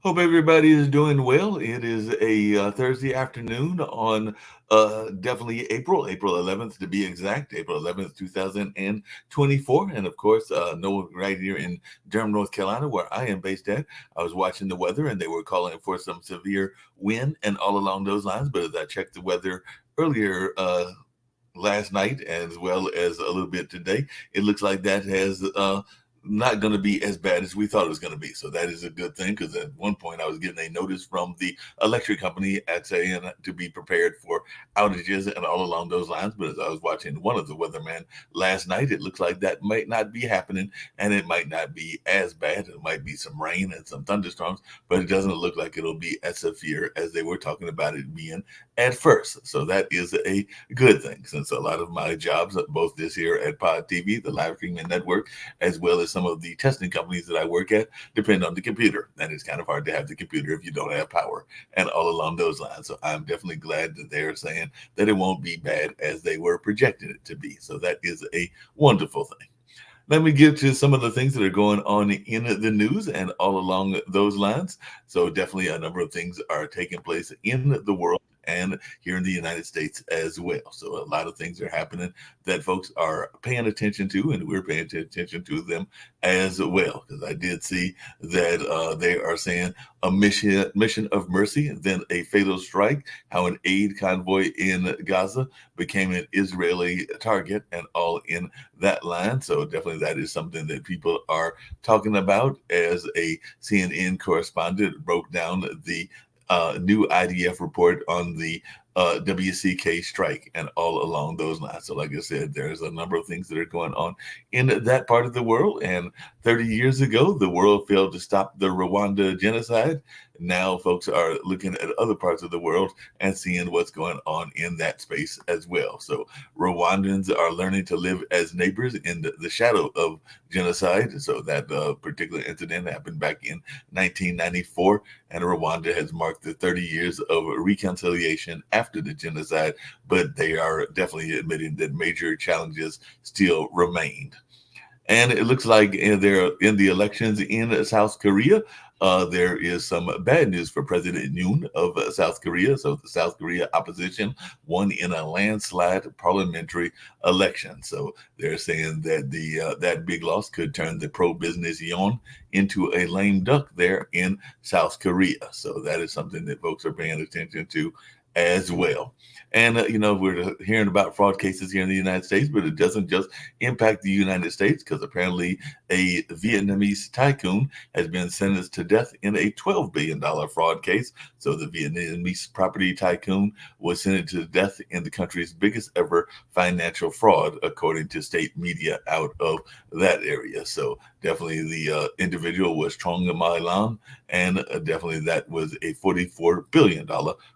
Hope everybody is doing well. It is a Thursday afternoon on definitely April 11th to be exact, April 11th, 2024. And of course, Noah right here in Durham, North Carolina, where I am based at. I was watching the weather and they were calling for some severe wind and all along those lines. But as I checked the weather earlier, last night as well as a little bit today, it looks like that has not going to be as bad as we thought it was going to be. So that is a good thing because at one point I was getting a notice from the electric company at saying to be prepared for outages and all along those lines. But as I was watching one of the weathermen last night, it looks like that might not be happening and it might not be as bad. It might be some rain and some thunderstorms, but it doesn't look like it'll be as severe as they were talking about it being at first. So that is a good thing since a lot of my jobs, both this here at Pod TV, the live streaming network, as well as some of the testing companies that I work at, depend on the computer. And it's kind of hard to have the computer if you don't have power and all along those lines. So I'm definitely glad that they're saying that it won't be bad as they were projecting it to be. So that is a wonderful thing. Let me get to some of the things that are going on in the news and all along those lines. So, definitely a number of things are taking place in the world and here in the United States as well. So, a lot of things are happening that folks are paying attention to, and we're paying attention to them as well. Because I did see that they are saying a mission of mercy, then a fatal strike, how an aid convoy in Gaza became an Israeli target, and all in that line. So definitely that is something that people are talking about as a CNN correspondent broke down the new IDF report on the WCK strike and all along those lines. So, like I said, there's a number of things that are going on in that part of the world. And 30 years ago, the world failed to stop the Rwanda genocide. Now, folks are looking at other parts of the world and seeing what's going on in that space as well. So, Rwandans are learning to live as neighbors in the shadow of genocide. So, that particular incident happened back in 1994, and Rwanda has marked the 30 years of reconciliation after the genocide, but they are definitely admitting that major challenges still remained. And it looks like they're in the elections in South Korea. There is some bad news for President Yoon of South Korea. So the South Korea opposition won in a landslide parliamentary election. So they're saying that that big loss could turn the pro-business Yoon into a lame duck there in South Korea. So that is something that folks are paying attention to as well. And, we're hearing about fraud cases here in the United States, but it doesn't just impact the United States because apparently a Vietnamese tycoon has been sentenced to death in a $12 billion fraud case. So the Vietnamese property tycoon was sentenced to death in the country's biggest ever financial fraud, according to state media out of that area. So definitely the individual was Trong Mai Lam, and definitely that was a $44 billion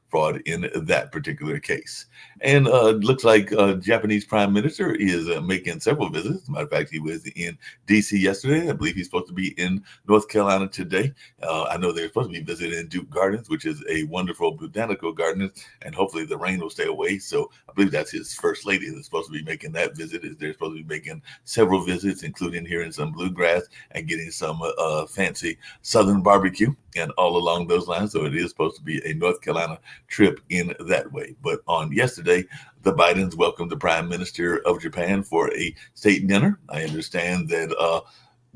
fraud in that particular case. And looks like Japanese Prime Minister is making several visits. As a matter of fact, he was in D.C. yesterday. I believe he's supposed to be in North Carolina today. I know they're supposed to be visiting Duke Gardens, which is a wonderful botanical garden, and hopefully the rain will stay away. So I believe that's his first lady that's supposed to be making that visit. They're supposed to be making several visits, including hearing some bluegrass and getting some fancy Southern barbecue and all along those lines. So it is supposed to be a North Carolina trip in that way. But on yesterday, the Bidens welcomed the Prime Minister of Japan for a state dinner. I understand that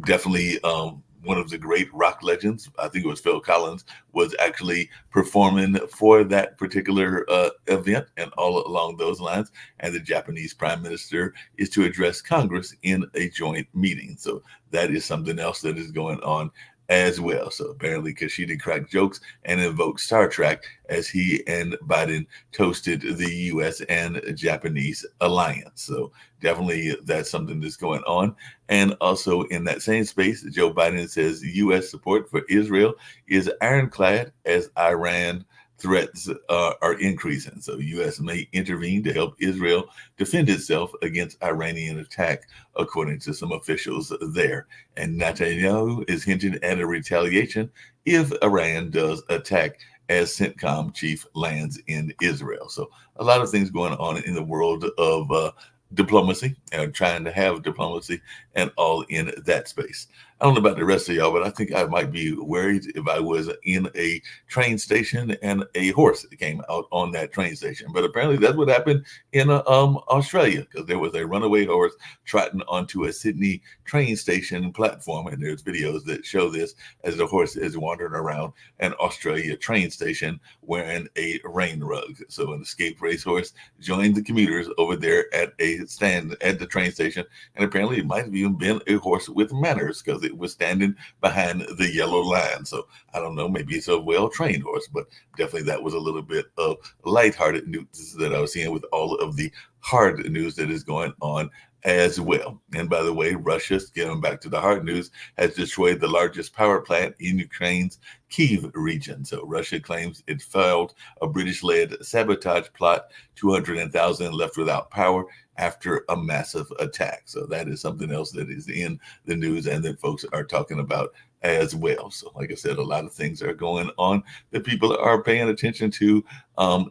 definitely one of the great rock legends, I think it was Phil Collins, was actually performing for that particular event and all along those lines. And the Japanese Prime Minister is to address Congress in a joint meeting. So that is something else that is going on as well. So apparently Kashida cracked jokes and invoked Star Trek as he and Biden toasted the U.S. and Japanese alliance. So definitely that's something that's going on. And also in that same space, Joe Biden says U.S. support for Israel is ironclad as Iran threats are increasing. So U.S. may intervene to help Israel defend itself against Iranian attack, according to some officials there. And Netanyahu is hinting at a retaliation if Iran does attack as CENTCOM chief lands in Israel. So a lot of things going on in the world of diplomacy and trying to have diplomacy and all in that space. I don't know about the rest of y'all, but I think I might be worried if I was in a train station and a horse came out on that train station. But apparently that's what happened in Australia, because there was a runaway horse trotting onto a Sydney train station platform, and there's videos that show this as the horse is wandering around an Australia train station wearing a rain rug. So an escaped racehorse joined the commuters over there at a stand at the train station, and apparently it might have even been a horse with manners because it was standing behind the yellow line. So I don't know, maybe it's a well-trained horse, but definitely that was a little bit of lighthearted news that I was seeing with all of the hard news that is going on as well. And by the way, Russia, getting back to the hard news, has destroyed the largest power plant in Ukraine's Kyiv region. So Russia claims it failed a British-led sabotage plot, 200,000 left without power after a massive attack. So that is something else that is in the news and that folks are talking about as well. So like I said, a lot of things are going on that people are paying attention to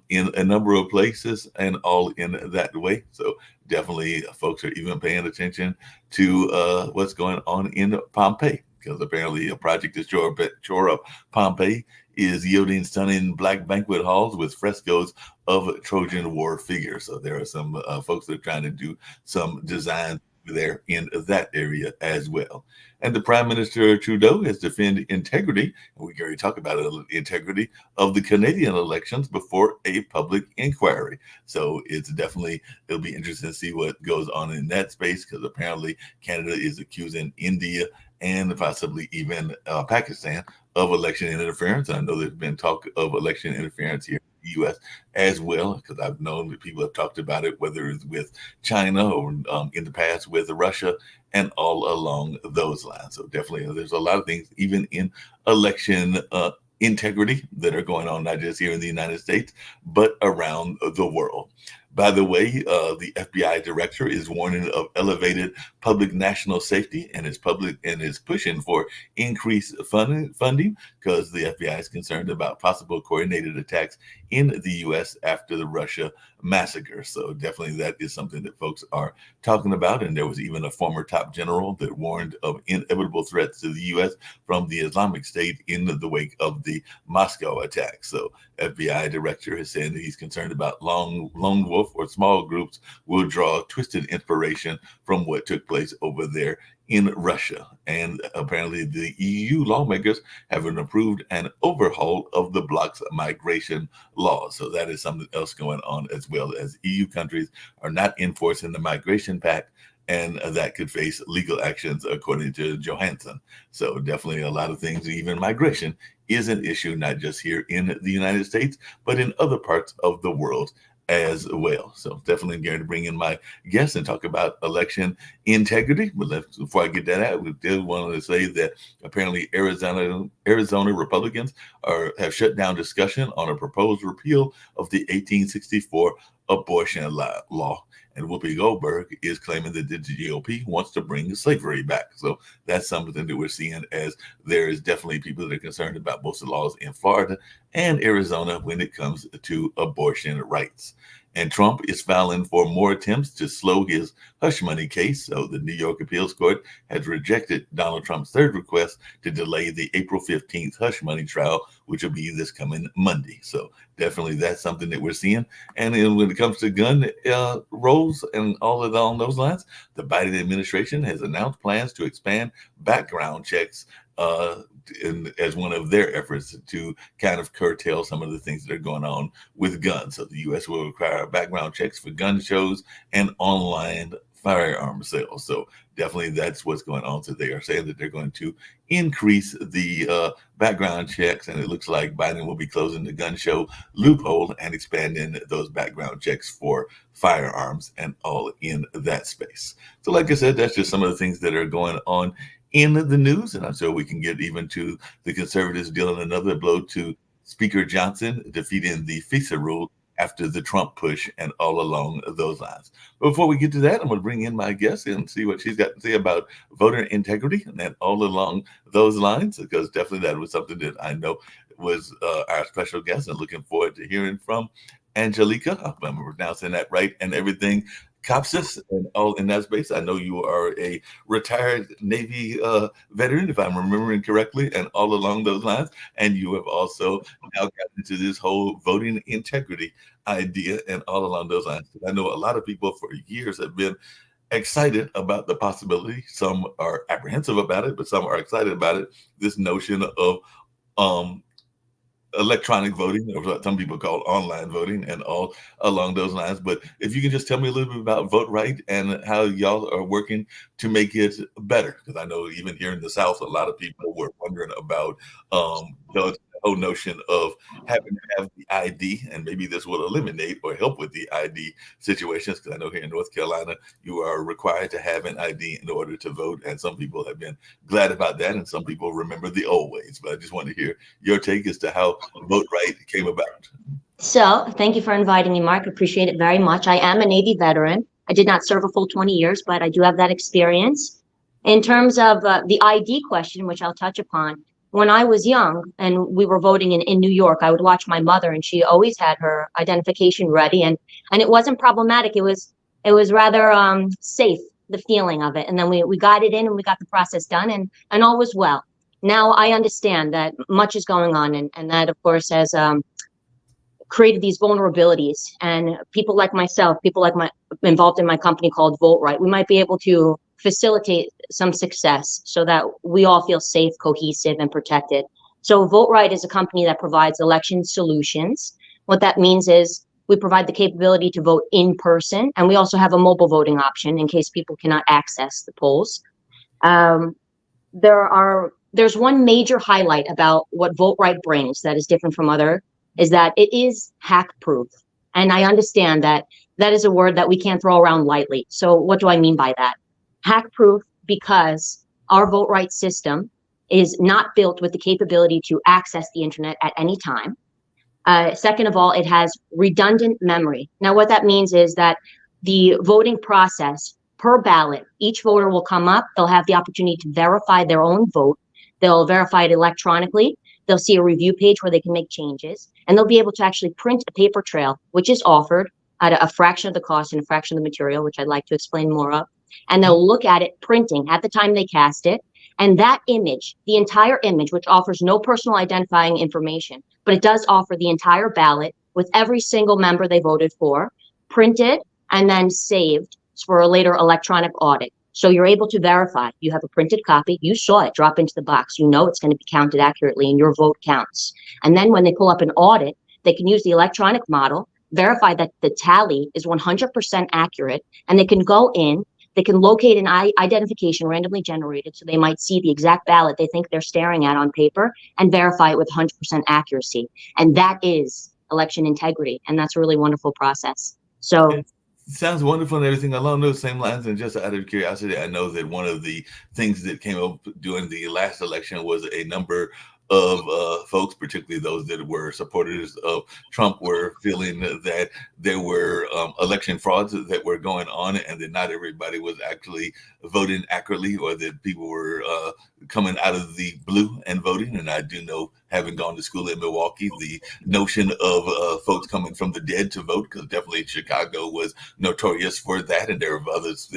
in a number of places and all in that way. So definitely folks are even paying attention to what's going on in Pompeii, because apparently a project to shore up Pompeii is yielding stunning black banquet halls with frescoes of Trojan War figures. So there are some folks that are trying to do some design there in that area as well. And the Prime Minister Trudeau has defended integrity, and we can already talk about it, integrity of the Canadian elections before a public inquiry. So it's definitely, it'll be interesting to see what goes on in that space, because apparently Canada is accusing India and possibly even Pakistan of election interference. And I know there's been talk of election interference here in the U.S. as well, because I've known that people have talked about it, whether it's with China or in the past with Russia and all along those lines. So definitely there's a lot of things, even in election integrity, that are going on, not just here in the United States, but around the world. By the way, the FBI director is warning of elevated public national safety and is pushing for increased funding, because the FBI is concerned about possible coordinated attacks in the U.S. after the Russia massacre. So definitely that is something that folks are talking about. And there was even a former top general that warned of inevitable threats to the U.S. from the Islamic State in the wake of the Moscow attack. So FBI director is saying that he's concerned about lone wolf or small groups will draw twisted inspiration from what took place over there in Russia. And apparently the EU lawmakers have approved an overhaul of the bloc's migration laws. So that is something else going on, as well as EU countries are not enforcing the migration pact, and that could face legal actions, according to Johansson. So definitely a lot of things, even migration is an issue, not just here in the United States, but in other parts of the world as well. So definitely going to bring in my guests and talk about election integrity. But before I get that out, we did want to say that apparently Arizona Republicans have shut down discussion on a proposed repeal of the 1864 abortion law. And Whoopi Goldberg is claiming that the GOP wants to bring slavery back. So that's something that we're seeing, as there is definitely people that are concerned about both the laws in Florida and Arizona when it comes to abortion rights. And Trump is filing for more attempts to slow his hush money case. So the New York Appeals Court has rejected Donald Trump's third request to delay the April 15th hush money trial, which will be this coming Monday. So definitely that's something that we're seeing. And then when it comes to gun rolls and all along those lines, the Biden administration has announced plans to expand background checks as one of their efforts to kind of curtail some of the things that are going on with guns. So the U.S. will require background checks for gun shows and online firearm sales. So definitely that's what's going on. So they are saying that they're going to increase the background checks, and it looks like Biden will be closing the gun show loophole and expanding those background checks for firearms and all in that space. So like I said, that's just some of the things that are going on in the news, and I'm sure we can get even to the conservatives dealing another blow to Speaker Johnson defeating the FISA rule after the Trump push and all along those lines. But before we get to that, I'm going to bring in my guest and see what she's got to say about voter integrity and then all along those lines, because definitely that was something that I know was our special guest, and looking forward to hearing from Angelica. I hope I'm pronouncing that right and everything. COPSIS and all in that space. I know you are a retired Navy veteran, if I'm remembering correctly, and all along those lines. And you have also now gotten into this whole voting integrity idea and all along those lines. I know a lot of people for years have been excited about the possibility. Some are apprehensive about it, but some are excited about it. This notion of um, electronic voting, or what some people call online voting, and all along those lines. But if you can just tell me a little bit about Votrite and how y'all are working to make it better, because I know even here in the South, a lot of people were wondering about the whole notion of having to have the ID, and maybe this will eliminate or help with the ID situations. Because I know here in North Carolina, you are required to have an ID in order to vote, and some people have been glad about that, and some people remember the old ways. But I just want to hear your take as to how Votrite came about. So, thank you for inviting me, Mark. Appreciate it very much. I am a Navy veteran. I did not serve a full 20 years, but I do have that experience. In terms of the ID question, which I'll touch upon, when I was young and we were voting in New York, I would watch my mother, and she always had her identification ready, and it wasn't problematic. It was rather safe, the feeling of it. And then we got it in and we got the process done, and all was well. Now I understand that much is going on, and that of course has created these vulnerabilities, and people like myself, people like my involved in my company called Votrite, we might be able to facilitate some success so that we all feel safe, cohesive, and protected. So Votrite is a company that provides election solutions. What that means is we provide the capability to vote in person, and we also have a mobile voting option in case people cannot access the polls. There's one major highlight about what Votrite brings that is different from other, is that it is hack proof. And I understand that that is a word that we can't throw around lightly. So what do I mean by that? Hack proof because our Votrite system is not built with the capability to access the internet at any time. Second of all, it has redundant memory. Now, what that means is that the voting process per ballot, each voter will come up, they'll have the opportunity to verify their own vote. They'll verify it electronically. They'll see a review page where they can make changes, and they'll be able to actually print a paper trail, which is offered at a fraction of the cost and a fraction of the material, which I'd like to explain more of. And they'll look at it printing at the time they cast it. And that image, the entire image, which offers no personal identifying information, but it does offer the entire ballot with every single member they voted for, printed and then saved for a later electronic audit. So you're able to verify. You have a printed copy. You saw it drop into the box. You know it's going to be counted accurately and your vote counts. And then when they pull up an audit, they can use the electronic model, verify that the tally is 100% accurate, and they can go in, they can locate an identification randomly generated, so they might see the exact ballot they think they're staring at on paper and verify it with 100% accuracy. And that is election integrity, and that's a really wonderful process. So It sounds wonderful and everything along those same lines. And just out of curiosity, I know that one of the things that came up during the last election was a number of folks, particularly those that were supporters of Trump, were feeling that there were election frauds that were going on, and that not everybody was actually voting accurately, or that people were coming out of the blue and voting. And I do know, having gone to school in Milwaukee, the notion of folks coming from the dead to vote, because definitely Chicago was notorious for that, and there were others,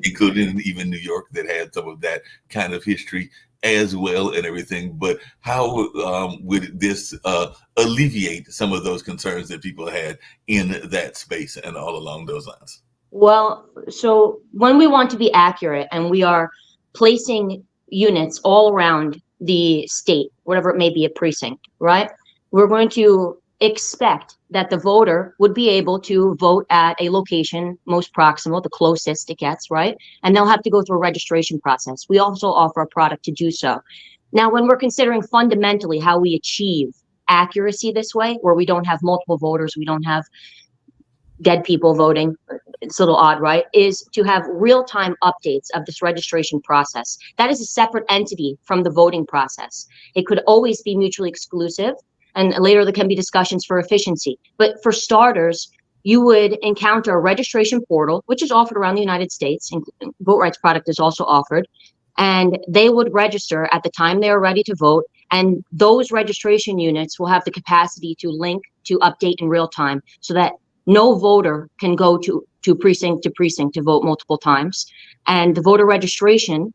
including even New York, that had some of that kind of history as well and everything. But how would this alleviate some of those concerns that people had in that space and all along those lines? Well, so when we want to be accurate and we are placing units all around the state, whatever it may be, a precinct, right? We're going to expect that the voter would be able to vote at a location most proximal, the closest it gets, right? And they'll have to go through a registration process. We also offer a product to do so. Now, when we're considering fundamentally how we achieve accuracy this way, where we don't have multiple voters, we don't have dead people voting, it's a little odd, right? Is to have real-time updates of this registration process. That is a separate entity from the voting process. It could always be mutually exclusive, and later there can be discussions for efficiency. But for starters, you would encounter a registration portal, which is offered around the United States, and Votrite's product is also offered, and they would register at the time they are ready to vote, and those registration units will have the capacity to link to update in real time, so that no voter can go to to precinct to vote multiple times. And the voter registration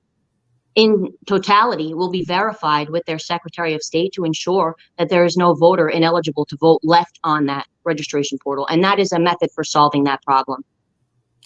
in totality will be verified with their Secretary of State to ensure that there is no voter ineligible to vote left on that registration portal. And that is a method for solving that problem.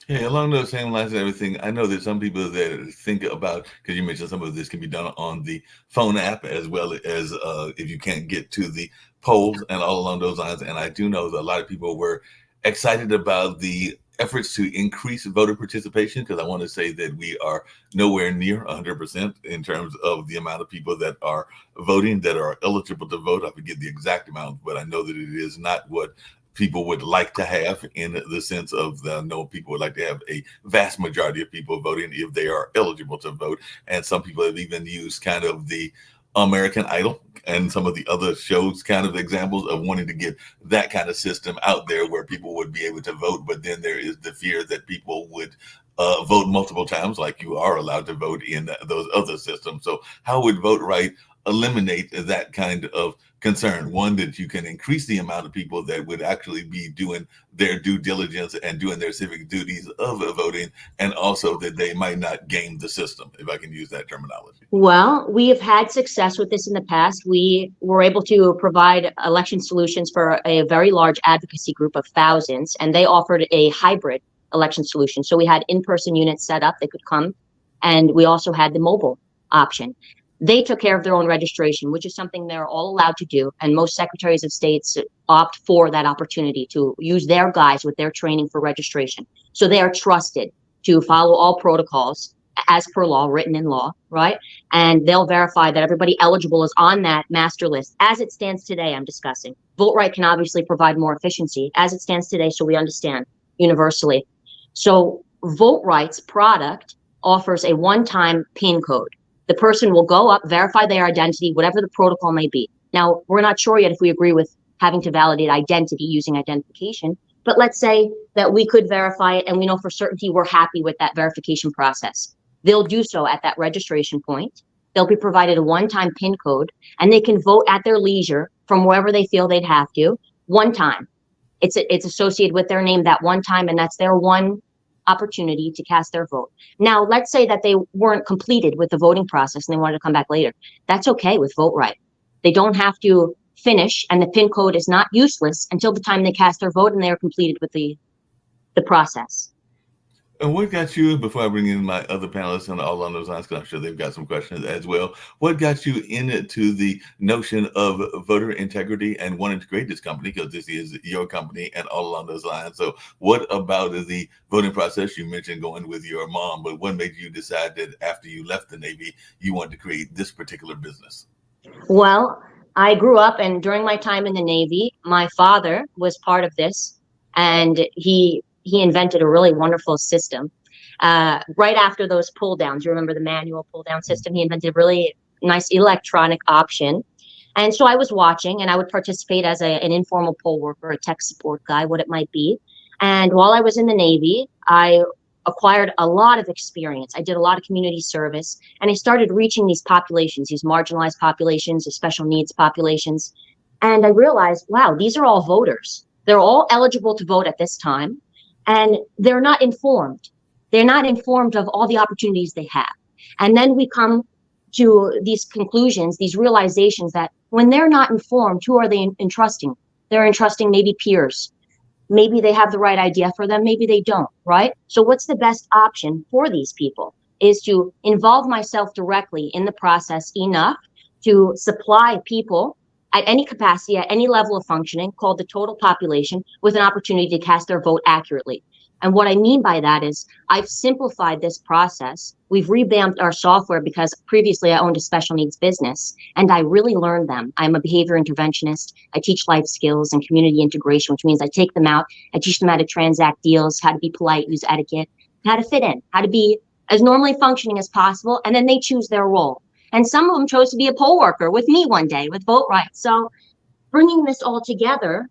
Yeah, along those same lines and everything, I know that some people that think about, because you mentioned some of this can be done on the phone app as well as if you can't get to the polls and all along those lines. And I do know that a lot of people were excited about the efforts to increase voter participation, because I want to say that we are nowhere near 100% in terms of the amount of people that are voting, that are eligible to vote. I forget the exact amount, but I know that it is not what people would like to have, in the sense of no, people would like to have a vast majority of people voting if they are eligible to vote. And some people have even used kind of the American Idol and some of the other shows kind of examples of wanting to get that kind of system out there where people would be able to vote. But then there is the fear that people would vote multiple times, like you are allowed to vote in those other systems. So how would Votrite eliminate that kind of concern? One, that you can increase the amount of people that would actually be doing their due diligence and doing their civic duties of voting, and also that they might not game the system, if I can use that terminology. Well, we have had success with this in the past. We were able to provide election solutions for a very large advocacy group of thousands, and they offered a hybrid election solution. So we had in-person units set up, they could come, and we also had the mobile option. They took care of their own registration, which is something they're all allowed to do. And most secretaries of states opt for that opportunity to use their guys with their training for registration. So they are trusted to follow all protocols as per law, written in law, right? And they'll verify that everybody eligible is on that master list. As it stands today, I'm discussing. Votrite can obviously provide more efficiency as it stands today, so we understand universally. So Votrite's product offers a one-time PIN code. The person will go up, verify their identity, whatever the protocol may be. Now, we're not sure yet if we agree with having to validate identity using identification, but let's say that we could verify it and we know for certainty we're happy with that verification process. They'll do so at that registration point. They'll be provided a one-time PIN code, and they can vote at their leisure from wherever they feel they'd have to, one time. It's associated with their name that one time, and that's their one opportunity to cast their vote. Now, let's say that they weren't completed with the voting process and they wanted to come back later. That's okay with Votrite. They don't have to finish, and the PIN code is not useless until the time they cast their vote and they are completed with the process. And what got you, before I bring in my other panelists and all on those lines, because I'm sure they've got some questions as well, what got you into the notion of voter integrity and wanting to create this company, because this is your company and all along those lines? So what about the voting process? You mentioned going with your mom, but what made you decide that after you left the Navy, you wanted to create this particular business? Well, I grew up, and during my time in the Navy, my father was part of this, and he invented a really wonderful system. Right after those pull downs, you remember the manual pull down system? He invented a really nice electronic option. And so I was watching, and I would participate as an informal poll worker, a tech support guy, what it might be. And while I was in the Navy, I acquired a lot of experience. I did a lot of community service, and I started reaching these populations, these marginalized populations, the special needs populations. And I realized, wow, these are all voters. They're all eligible to vote at this time. And they're not informed. They're not informed of all the opportunities they have. And then we come to these conclusions, these realizations that when they're not informed, who are they entrusting? They're entrusting maybe peers. Maybe they have the right idea for them, maybe they don't, right? So what's the best option for these people is to involve myself directly in the process enough to supply people at any capacity, at any level of functioning, called the total population, with an opportunity to cast their vote accurately. And what I mean by that is I've simplified this process. We've revamped our software because previously I owned a special needs business, and I really learned them. I'm a behavior interventionist. I teach life skills and community integration, which means I take them out. I teach them how to transact deals, how to be polite, use etiquette, how to fit in, how to be as normally functioning as possible. And then they choose their role. And some of them chose to be a poll worker with me one day with Votrite. So bringing this all together,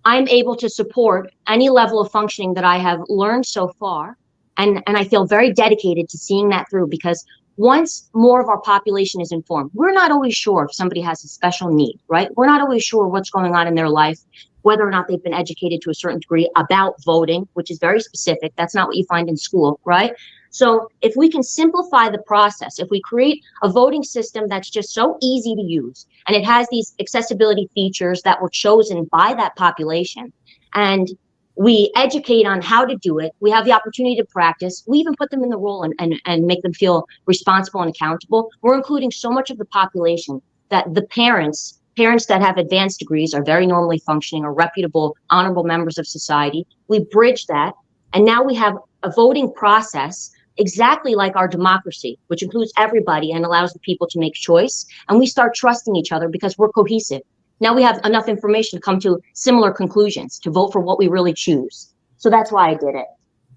I'm able to support any level of functioning that I have learned so far. And I feel very dedicated to seeing that through, because once more of our population is informed, we're not always sure if somebody has a special need, right? We're not always sure what's going on in their life. whether or not they've been educated to a certain degree about voting, which is very specific. That's not what you find in school, right? So if we can simplify the process, if we create a voting system that's just so easy to use, and it has these accessibility features that were chosen by that population, and we educate on how to do it, we have the opportunity to practice, we even put them in the role and make them feel responsible and accountable. We're including so much of the population that the parents that have advanced degrees are very normally functioning, are reputable, honorable members of society. We bridge that, and now we have a voting process exactly like our democracy, which includes everybody and allows the people to make choice. And we start trusting each other because we're cohesive. Now we have enough information to come to similar conclusions, to vote for what we really choose. So that's why I did it.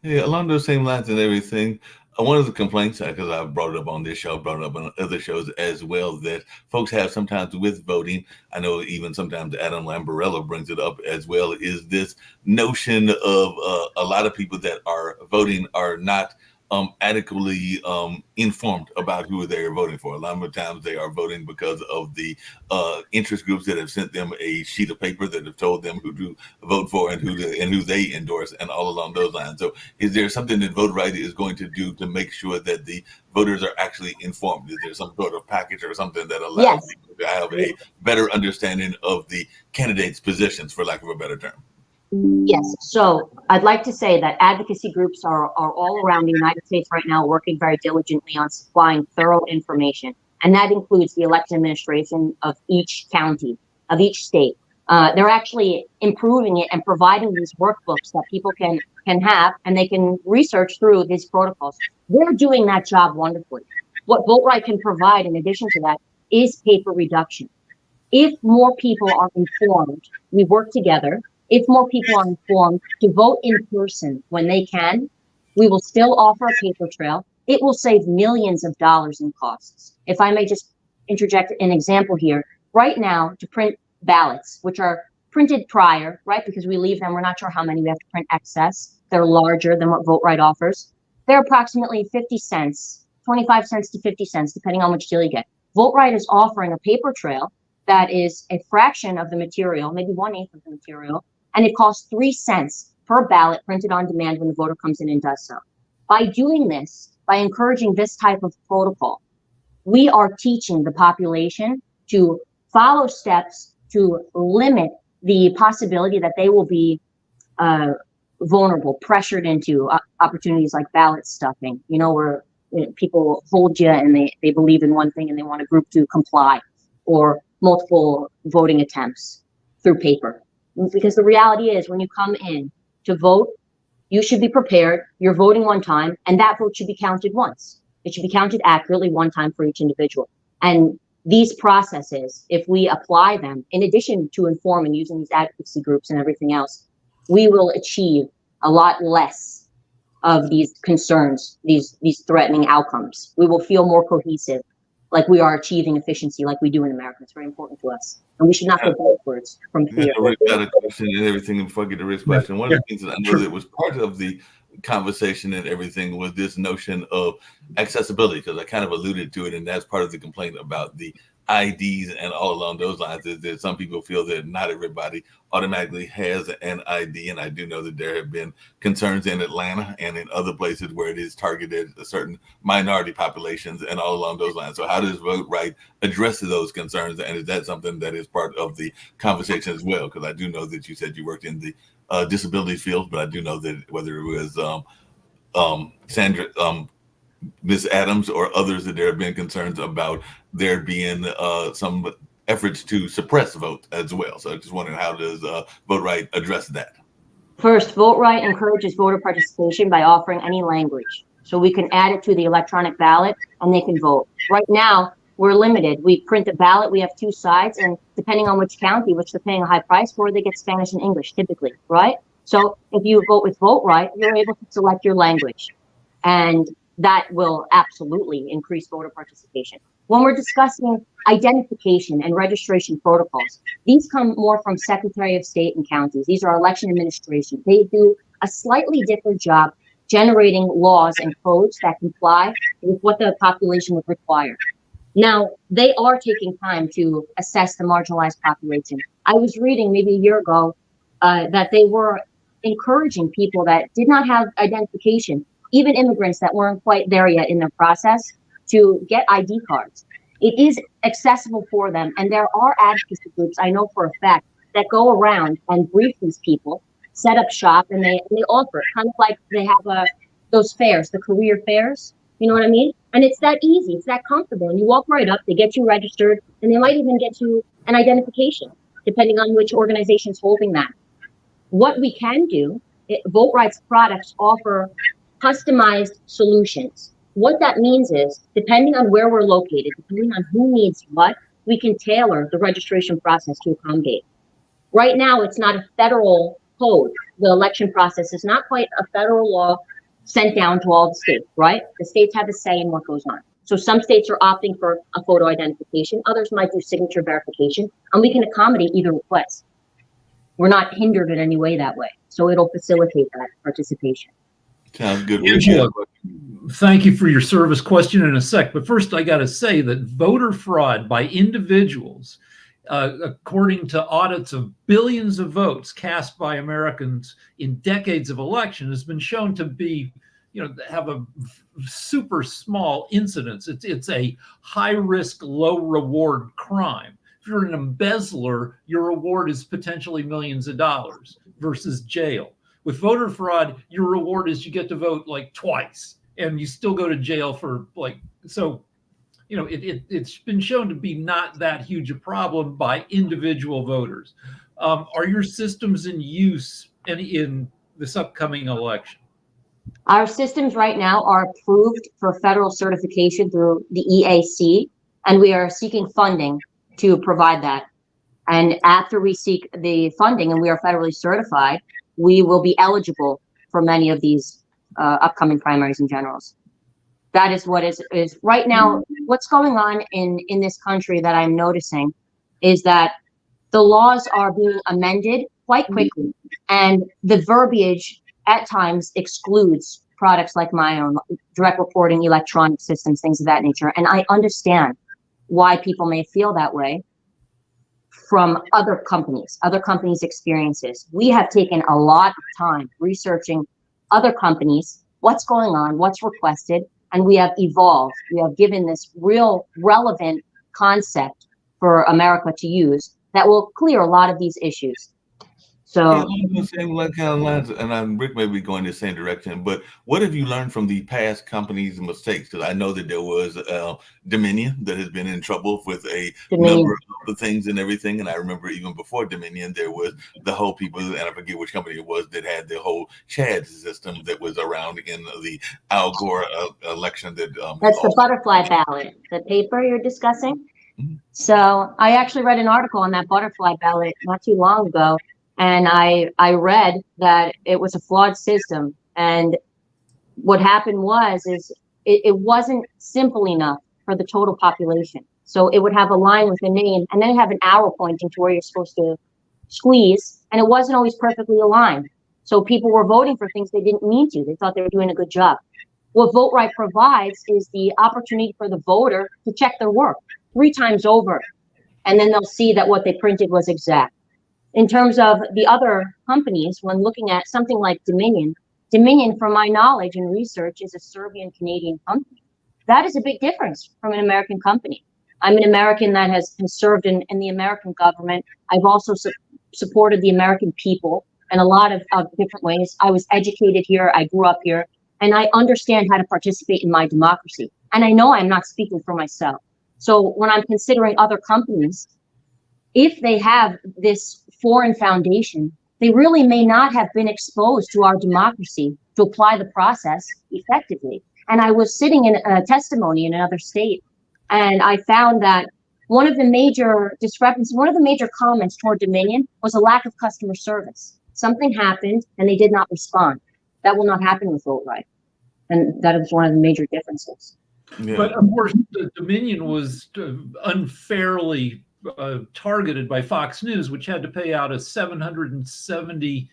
Yeah, along those same lines and everything, one of the complaints, because I've brought it up on this show, brought it up on other shows as well, that folks have sometimes with voting, I know even sometimes Adam Lambarello brings it up as well, is this notion of a lot of people that are voting are not adequately informed about who they are voting for. A lot of times they are voting because of the interest groups that have sent them a sheet of paper that have told them who to vote for and who they endorse, and all along those lines. So, is there something that Votrite is going to do to make sure that the voters are actually informed? Is there some sort of package or something that allows Yes. people to have a better understanding of the candidates' positions, for lack of a better term? Yes. So I'd like to say that advocacy groups are all around the United States right now working very diligently on supplying thorough information. And that includes the election administration of each county, of each state. They're actually improving it and providing these workbooks that people can have, and they can research through these protocols. They're doing that job wonderfully. What Votrite can provide in addition to that is paper reduction. If more people are informed, we work together. If more people are informed to vote in person when they can, we will still offer a paper trail. It will save millions of dollars in costs. If I may just interject an example here, right now to print ballots, which are printed prior, right? Because we leave them, we're not sure how many we have to print excess. They're larger than what Votrite offers. They're approximately 50 cents, 25 cents to 50 cents, depending on which deal you get. Votrite is offering a paper trail that is a fraction of the material, maybe 1/8 of the material, and it costs 3 cents per ballot printed on demand when the voter comes in and does so. By doing this, by encouraging this type of protocol, we are teaching the population to follow steps to limit the possibility that they will be vulnerable, pressured into opportunities like ballot stuffing, where people hold you and they believe in one thing and they want a group to comply, or multiple voting attempts through paper. Because the reality is, when you come in to vote, you should be prepared. You're voting one time, and that vote should be counted once. It should be counted accurately one time for each individual. And these processes, if we apply them, in addition to inform and using these advocacy groups and everything else, we will achieve a lot less of these concerns, these threatening outcomes. We will feel more cohesive, like we are achieving efficiency like we do in America. It's very important to us. And we should not go backwards from fear. Rick got a question and everything before I get to Rick's question. One of the things that I know that was part of the conversation and everything was this notion of accessibility, because I kind of alluded to it, and that's part of the complaint about the IDs and all along those lines, is that some people feel that not everybody automatically has an ID. And I do know that there have been concerns in Atlanta and in other places where it is targeted at certain minority populations and all along those lines. So how does Votrite address those concerns? And is that something that is part of the conversation as well? Because I do know that you said you worked in the disability field, but I do know that whether it was Sandra, Ms. Adams or others, that there have been concerns about there being some efforts to suppress vote as well. So I just wondering, how does Votrite address that? First, Votrite encourages voter participation by offering any language. So we can add it to the electronic ballot and they can vote. Right now, we're limited. We print a ballot, we have 2 sides, and depending on which county, which they're paying a high price for, they get Spanish and English typically, right? So if you vote with Votrite, you're able to select your language. And that will absolutely increase voter participation. When we're discussing identification and registration protocols, these come more from Secretary of State and counties. These are election administration. They do a slightly different job generating laws and codes that comply with what the population would require. Now, they are taking time to assess the marginalized population. I was reading maybe a year ago that they were encouraging people that did not have identification, even immigrants that weren't quite there yet in the process, to get ID cards. It is accessible for them, and there are advocacy groups, I know for a fact, that go around and brief these people, set up shop, and they offer it, kind of like they have those fairs, the career fairs. You know what I mean? And it's that easy, it's that comfortable, and you walk right up, they get you registered, and they might even get you an identification, depending on which organization is holding that. What we can do, Votrite's products offer customized solutions. What that means is, depending on where we're located, depending on who needs what, we can tailor the registration process to accommodate. Right now, it's not a federal code. The election process is not quite a federal law sent down to all the states, right? The states have a say in what goes on. So some states are opting for a photo identification, others might do signature verification, and we can accommodate either request. We're not hindered in any way that way. So it'll facilitate that participation. Sounds good. Angela, thank you for your service. Question in a sec. But first, I got to say that voter fraud by individuals, according to audits of billions of votes cast by Americans in decades of election, has been shown to be, have a super small incidence. It's a high risk, low reward crime. If you're an embezzler, your reward is potentially millions of dollars versus jail. With voter fraud, your reward is you get to vote like twice, and you still go to jail for so. It's been shown to be not that huge a problem by individual voters. Are your systems in use in this upcoming election? Our systems right now are approved for federal certification through the EAC, and we are seeking funding to provide that. And after we seek the funding and we are federally certified, we will be eligible for many of these upcoming primaries and generals. That is what is right now. What's going on in this country that I'm noticing is that the laws are being amended quite quickly, and the verbiage at times excludes products like my own, direct reporting, electronic systems, things of that nature. And I understand why people may feel that way from other companies' experiences. We have taken a lot of time researching other companies, what's going on, what's requested, and we have evolved. We have given this real relevant concept for America to use that will clear a lot of these issues. So, the same kind of lines, and Rick may be going the same direction. But what have you learned from the past companies' mistakes? Because I know that there was Dominion that has been in trouble with a number of the things and everything. And I remember even before Dominion, there was the whole people, and I forget which company it was, that had the whole Chad system that was around in the Al Gore election. That's the butterfly ballot, the paper you're discussing. Mm-hmm. So I actually read an article on that butterfly ballot not too long ago. And I read that it was a flawed system. And what happened is it wasn't simple enough for the total population. So it would have a line with a name and then have an arrow pointing to where you're supposed to squeeze. And it wasn't always perfectly aligned. So people were voting for things they didn't mean to. They thought they were doing a good job. What Votrite provides is the opportunity for the voter to check their work 3 times over. And then they'll see that what they printed was exact. In terms of the other companies, when looking at something like Dominion, from my knowledge and research, is a Serbian-Canadian company. That is a big difference from an American company. I'm an American that has served in the American government. I've also supported the American people in a lot of different ways. I was educated here. I grew up here. And I understand how to participate in my democracy. And I know I'm not speaking for myself. So when I'm considering other companies, if they have this foreign foundation, they really may not have been exposed to our democracy to apply the process effectively. And I was sitting in a testimony in another state, and I found that one of the major discrepancies, one of the major comments toward Dominion was a lack of customer service. Something happened and they did not respond. That will not happen with Votrite. And that is one of the major differences. Yeah. But of course, the Dominion was unfairly targeted by Fox News, which had to pay out a $770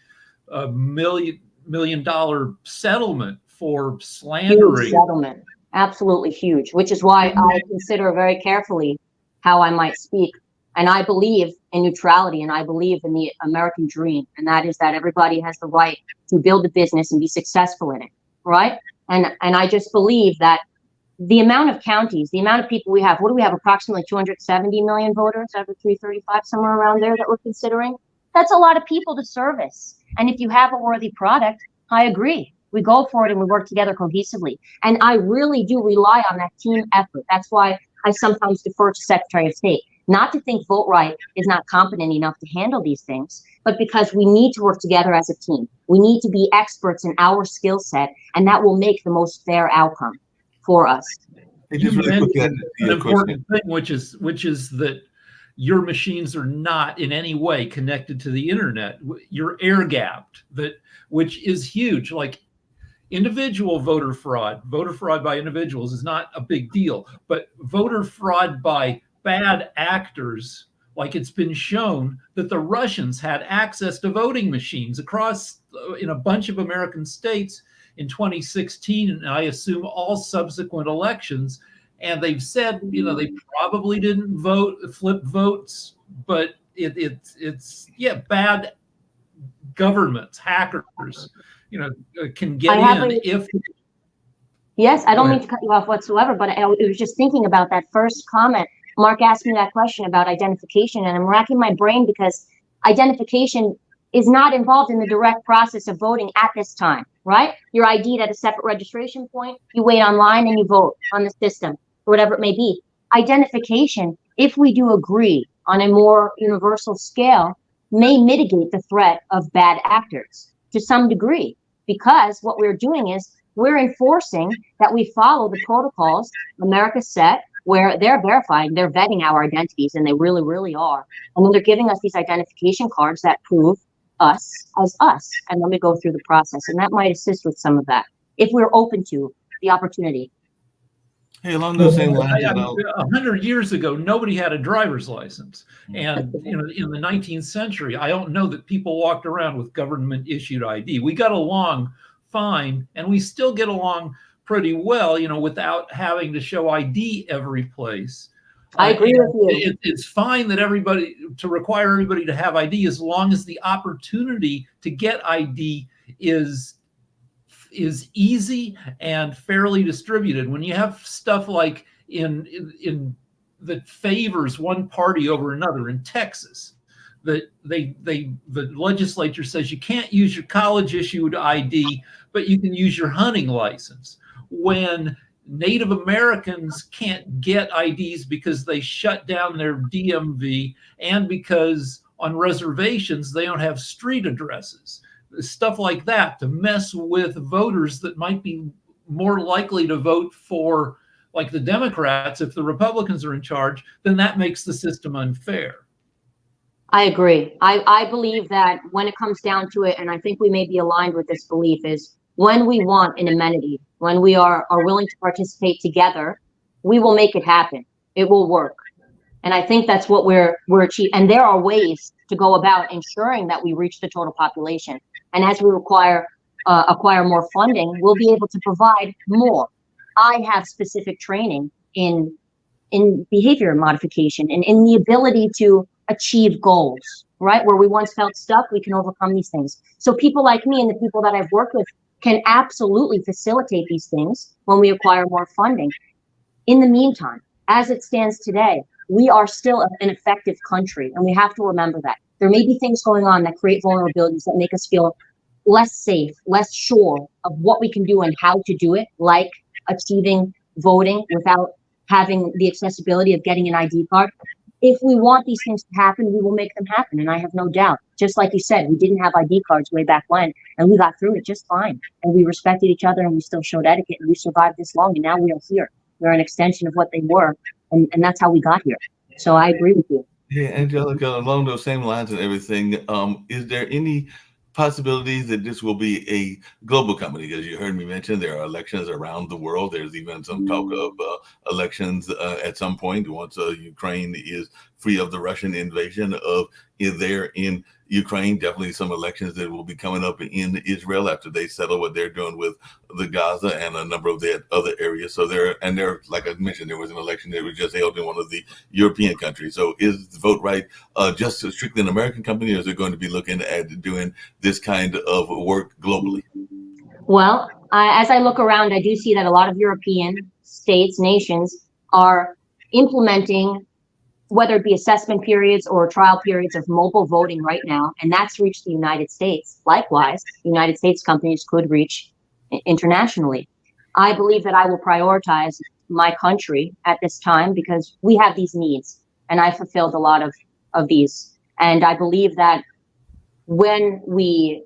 million settlement for slandering. Huge settlement, absolutely huge, which is why I consider very carefully how I might speak And I believe in neutrality, and I believe in the American dream, and that is that everybody has the right to build a business and be successful in it, right? And I just believe that the amount of counties, the amount of people we have, what do we have? Approximately 270 million voters out of 335, somewhere around there that we're considering. That's a lot of people to service. And if you have a worthy product, I agree. We go for it and we work together cohesively. And I really do rely on that team effort. That's why I sometimes defer to Secretary of State. Not to think Votrite is not competent enough to handle these things, but because we need to work together as a team. We need to be experts in our skill set, and that will make the most fair outcome for us. Hey, just really quickly, an important thing, which is that your machines are not in any way connected to the internet. You're air gapped, which is huge. Like individual voter fraud by individuals is not a big deal, but voter fraud by bad actors, like it's been shown that the Russians had access to voting machines across in a bunch of American states in 2016, and I assume all subsequent elections. And they've said, they probably didn't flip votes, but it's bad governments, hackers, can get in if. Yes, I don't mean to cut you off whatsoever, but I was just thinking about that first comment. Mark asked me that question about identification, and I'm racking my brain because identification is not involved in the direct process of voting at this time, right? You're ID'd at a separate registration point, you wait online and you vote on the system, or whatever it may be. Identification, if we do agree on a more universal scale, may mitigate the threat of bad actors to some degree, because what we're doing is we're enforcing that we follow the protocols America set, where they're verifying, they're vetting our identities, and they really, really are. And then they're giving us these identification cards that prove us as us. And then we go through the process. And that might assist with some of that, if we're open to the opportunity. Hey, along those same lines, 100 years ago, nobody had a driver's license. And in the 19th century, I don't know that people walked around with government issued ID. We got along fine, and we still get along pretty well, without having to show ID every place. I agree with you. It's fine that require everybody to have ID, as long as the opportunity to get ID is easy and fairly distributed. When you have stuff like in that favors one party over another, in Texas, that the legislature says you can't use your college issued ID, but you can use your hunting license. When Native Americans can't get IDs because they shut down their DMV, and because on reservations they don't have street addresses, stuff like that, to mess with voters that might be more likely to vote for, like, the Democrats if the Republicans are in charge, then that makes the system unfair. I agree. I believe that when it comes down to it, and I think we may be aligned with this belief, is when we want an amenity, when we are willing to participate together, we will make it happen. It will work. And I think that's what we're achieving. And there are ways to go about ensuring that we reach the total population. And as we acquire more funding, we'll be able to provide more. I have specific training in behavior modification and in the ability to achieve goals, right? Where we once felt stuck, we can overcome these things. So people like me and the people that I've worked with can absolutely facilitate these things when we acquire more funding. In the meantime, as it stands today, we are still an effective country, and we have to remember that. There may be things going on that create vulnerabilities that make us feel less safe, less sure of what we can do and how to do it, like achieving voting without having the accessibility of getting an ID card. If we want these things to happen, we will make them happen, and I have no doubt. Just like you said, we didn't have ID cards way back when, and we got through it just fine. And we respected each other, and we still showed etiquette, and we survived this long, and now we are here. We're an extension of what they were, and that's how we got here. So I agree with you. Yeah, Angelica, along those same lines and everything, is there any possibilities that this will be a global company? Because you heard me mention there are elections around the world. There's even some talk of elections at some point once Ukraine is free of the Russian invasion of there in Ukraine. Definitely some elections that will be coming up in Israel after they settle what they're doing with the Gaza and a number of the other areas. So there, like I mentioned, there was an election that was just held in one of the European countries. So is Votrite just strictly an American company, or is it going to be looking at doing this kind of work globally? Well, as I look around, I do see that a lot of European states, nations are implementing, whether it be assessment periods or trial periods of mobile voting right now, and that's reached the United States. Likewise, United States companies could reach internationally. I believe that I will prioritize my country at this time because we have these needs, and I fulfilled a lot of these. And I believe that when we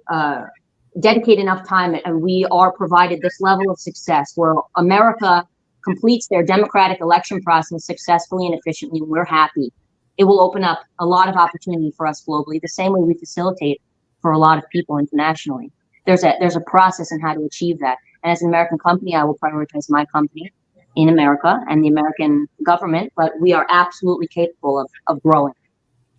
dedicate enough time and we are provided this level of success where America completes their democratic election process successfully and efficiently, and we're happy, it will open up a lot of opportunity for us globally, the same way we facilitate for a lot of people internationally. There's a process in how to achieve that. And as an American company, I will prioritize my company in America and the American government, but we are absolutely capable of growing.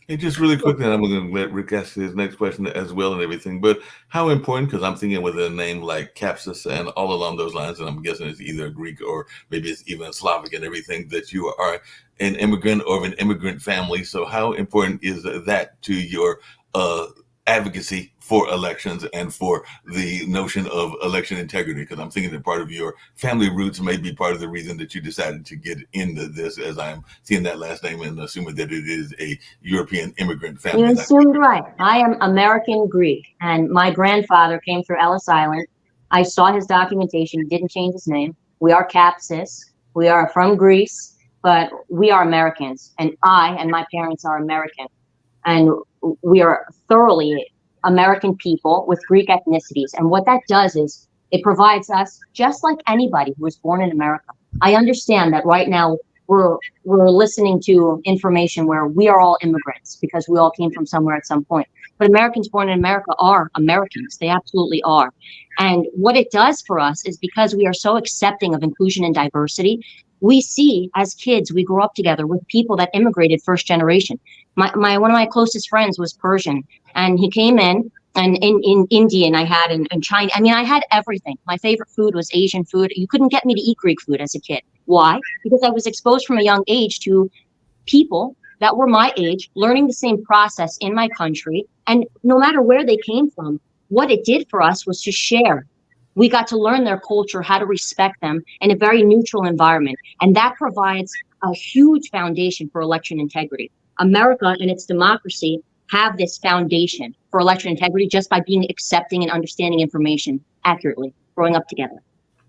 Hey, just really quickly, and I'm going to let Rick ask his next question as well and everything, but how important, because I'm thinking with a name like Capsis and all along those lines, and I'm guessing it's either Greek or maybe it's even Slavic and everything, that you are an immigrant or of an immigrant family. So how important is that to your advocacy for elections and for the notion of election integrity? Because I'm thinking that part of your family roots may be part of the reason that you decided to get into this, as I'm seeing that last name and assuming that it is a European immigrant family. You assumed right. I am American Greek, and my grandfather came through Ellis Island. I saw his documentation. He didn't change his name. We are Capsis. We are from Greece, but we are Americans, and I and my parents are American. And we are thoroughly American people with Greek ethnicities. And what that does is it provides us, just like anybody who was born in America. I understand that right now we're listening to information where we are all immigrants because we all came from somewhere at some point. But Americans born in America are Americans. They absolutely are. And what it does for us is, because we are so accepting of inclusion and diversity, we see as kids, we grew up together with people that immigrated first generation. One of my closest friends was Persian, and he came in, and in Indian I had, and China. I mean, I had everything. My favorite food was Asian food. You couldn't get me to eat Greek food as a kid. Why? Because I was exposed from a young age to people that were my age, learning the same process in my country. And no matter where they came from, what it did for us was to share. We got to learn their culture, how to respect them in a very neutral environment. And that provides a huge foundation for election integrity. America and its democracy have this foundation for election integrity just by being accepting and understanding information accurately, growing up together.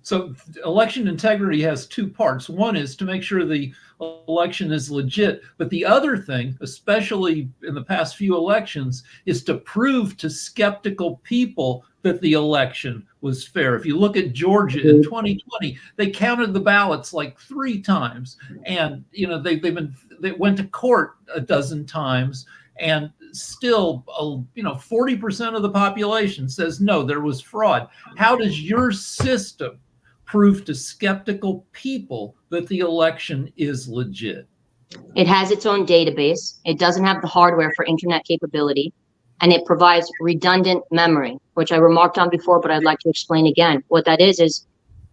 So election integrity has two parts. One is to make sure the election is legit, but the other thing, especially in the past few elections, is to prove to skeptical people that the election was fair. If you look at Georgia in 2020, they counted the ballots like 3 times, and they went to court a dozen times, and still 40% of the population says no, there was fraud. How does your system prove to skeptical people that the election is legit? It has its own database. It doesn't have the hardware for internet capability, and it provides redundant memory, which I remarked on before, but I'd like to explain again. What that is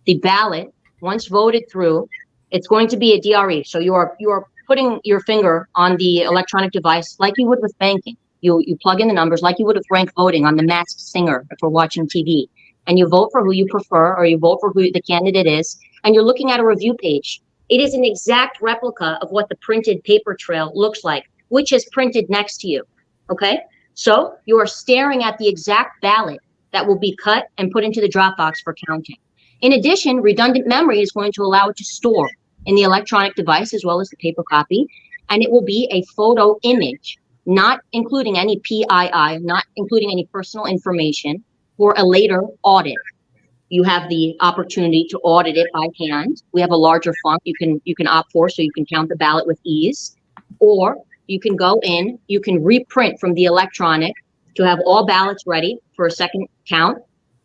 the ballot, once voted through, it's going to be a DRE. So you are putting your finger on the electronic device like you would with banking. You plug in the numbers like you would with ranked voting on The Masked Singer if we're watching TV. And you vote for who you prefer, or you vote for who the candidate is, and you're looking at a review page. It is an exact replica of what the printed paper trail looks like, which is printed next to you, okay? So you are staring at the exact ballot that will be cut and put into the drop box for counting. In addition, redundant memory is going to allow it to store in the electronic device as well as the paper copy, and it will be a photo image, not including any PII, not including any personal information, for a later audit. You have the opportunity to audit it by hand. We have a larger font you can opt for, so you can count the ballot with ease, or you can go in, you can reprint from the electronic to have all ballots ready for a second count,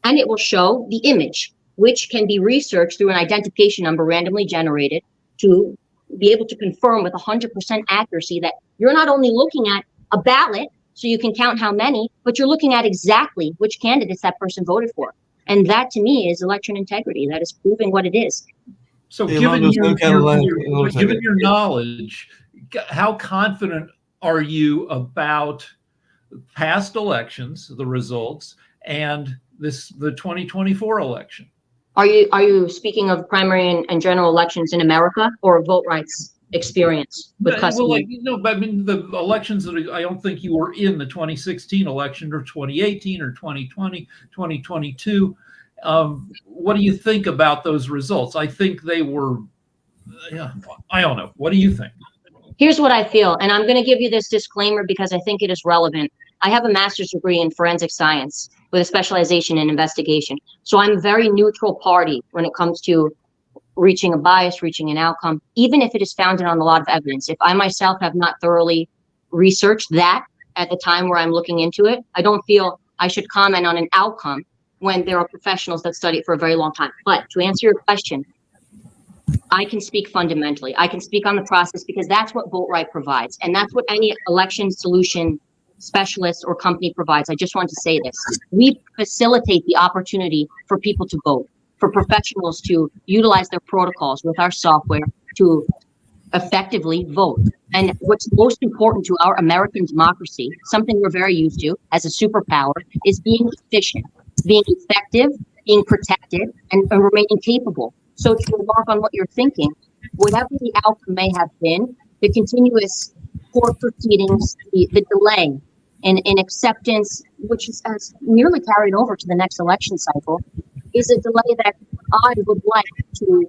and it will show the image, which can be researched through an identification number randomly generated to be able to confirm with 100% accuracy that you're not only looking at a ballot so you can count how many, but you're looking at exactly which candidates that person voted for. And that to me is election integrity. That is proving what it is. So Hey, given Alonzo, your, kind of like, given your knowledge, how confident are you about past elections, the results, and the 2024 election? Are you speaking of primary and general elections in America, or vote rights experience with customers? Well, but I mean, the elections that I don't think you were in the 2016 election, or 2018 or 2020, 2022. What do you think about those results? I think they were, I don't know. What do you think? Here's what I feel, and I'm going to give you this disclaimer because I think it is relevant. I have a master's degree in forensic science with a specialization in investigation. So I'm a very neutral party when it comes to reaching a bias, reaching an outcome, even if it is founded on a lot of evidence. If I myself have not thoroughly researched that at the time where I'm looking into it, I don't feel I should comment on an outcome when there are professionals that study it for a very long time. But to answer your question, I can speak fundamentally. I can speak on the process because that's what Votrite provides. And that's what any election solution specialist or company provides. I just want to say this. We facilitate the opportunity for people to vote, for professionals to utilize their protocols with our software to effectively vote. And what's most important to our American democracy, something we're very used to as a superpower, is being efficient, being effective, being protected, and remaining capable. So to remark on what you're thinking, whatever the outcome may have been, the continuous court proceedings, the delay in acceptance, which has nearly carried over to the next election cycle, is a delay that I would like to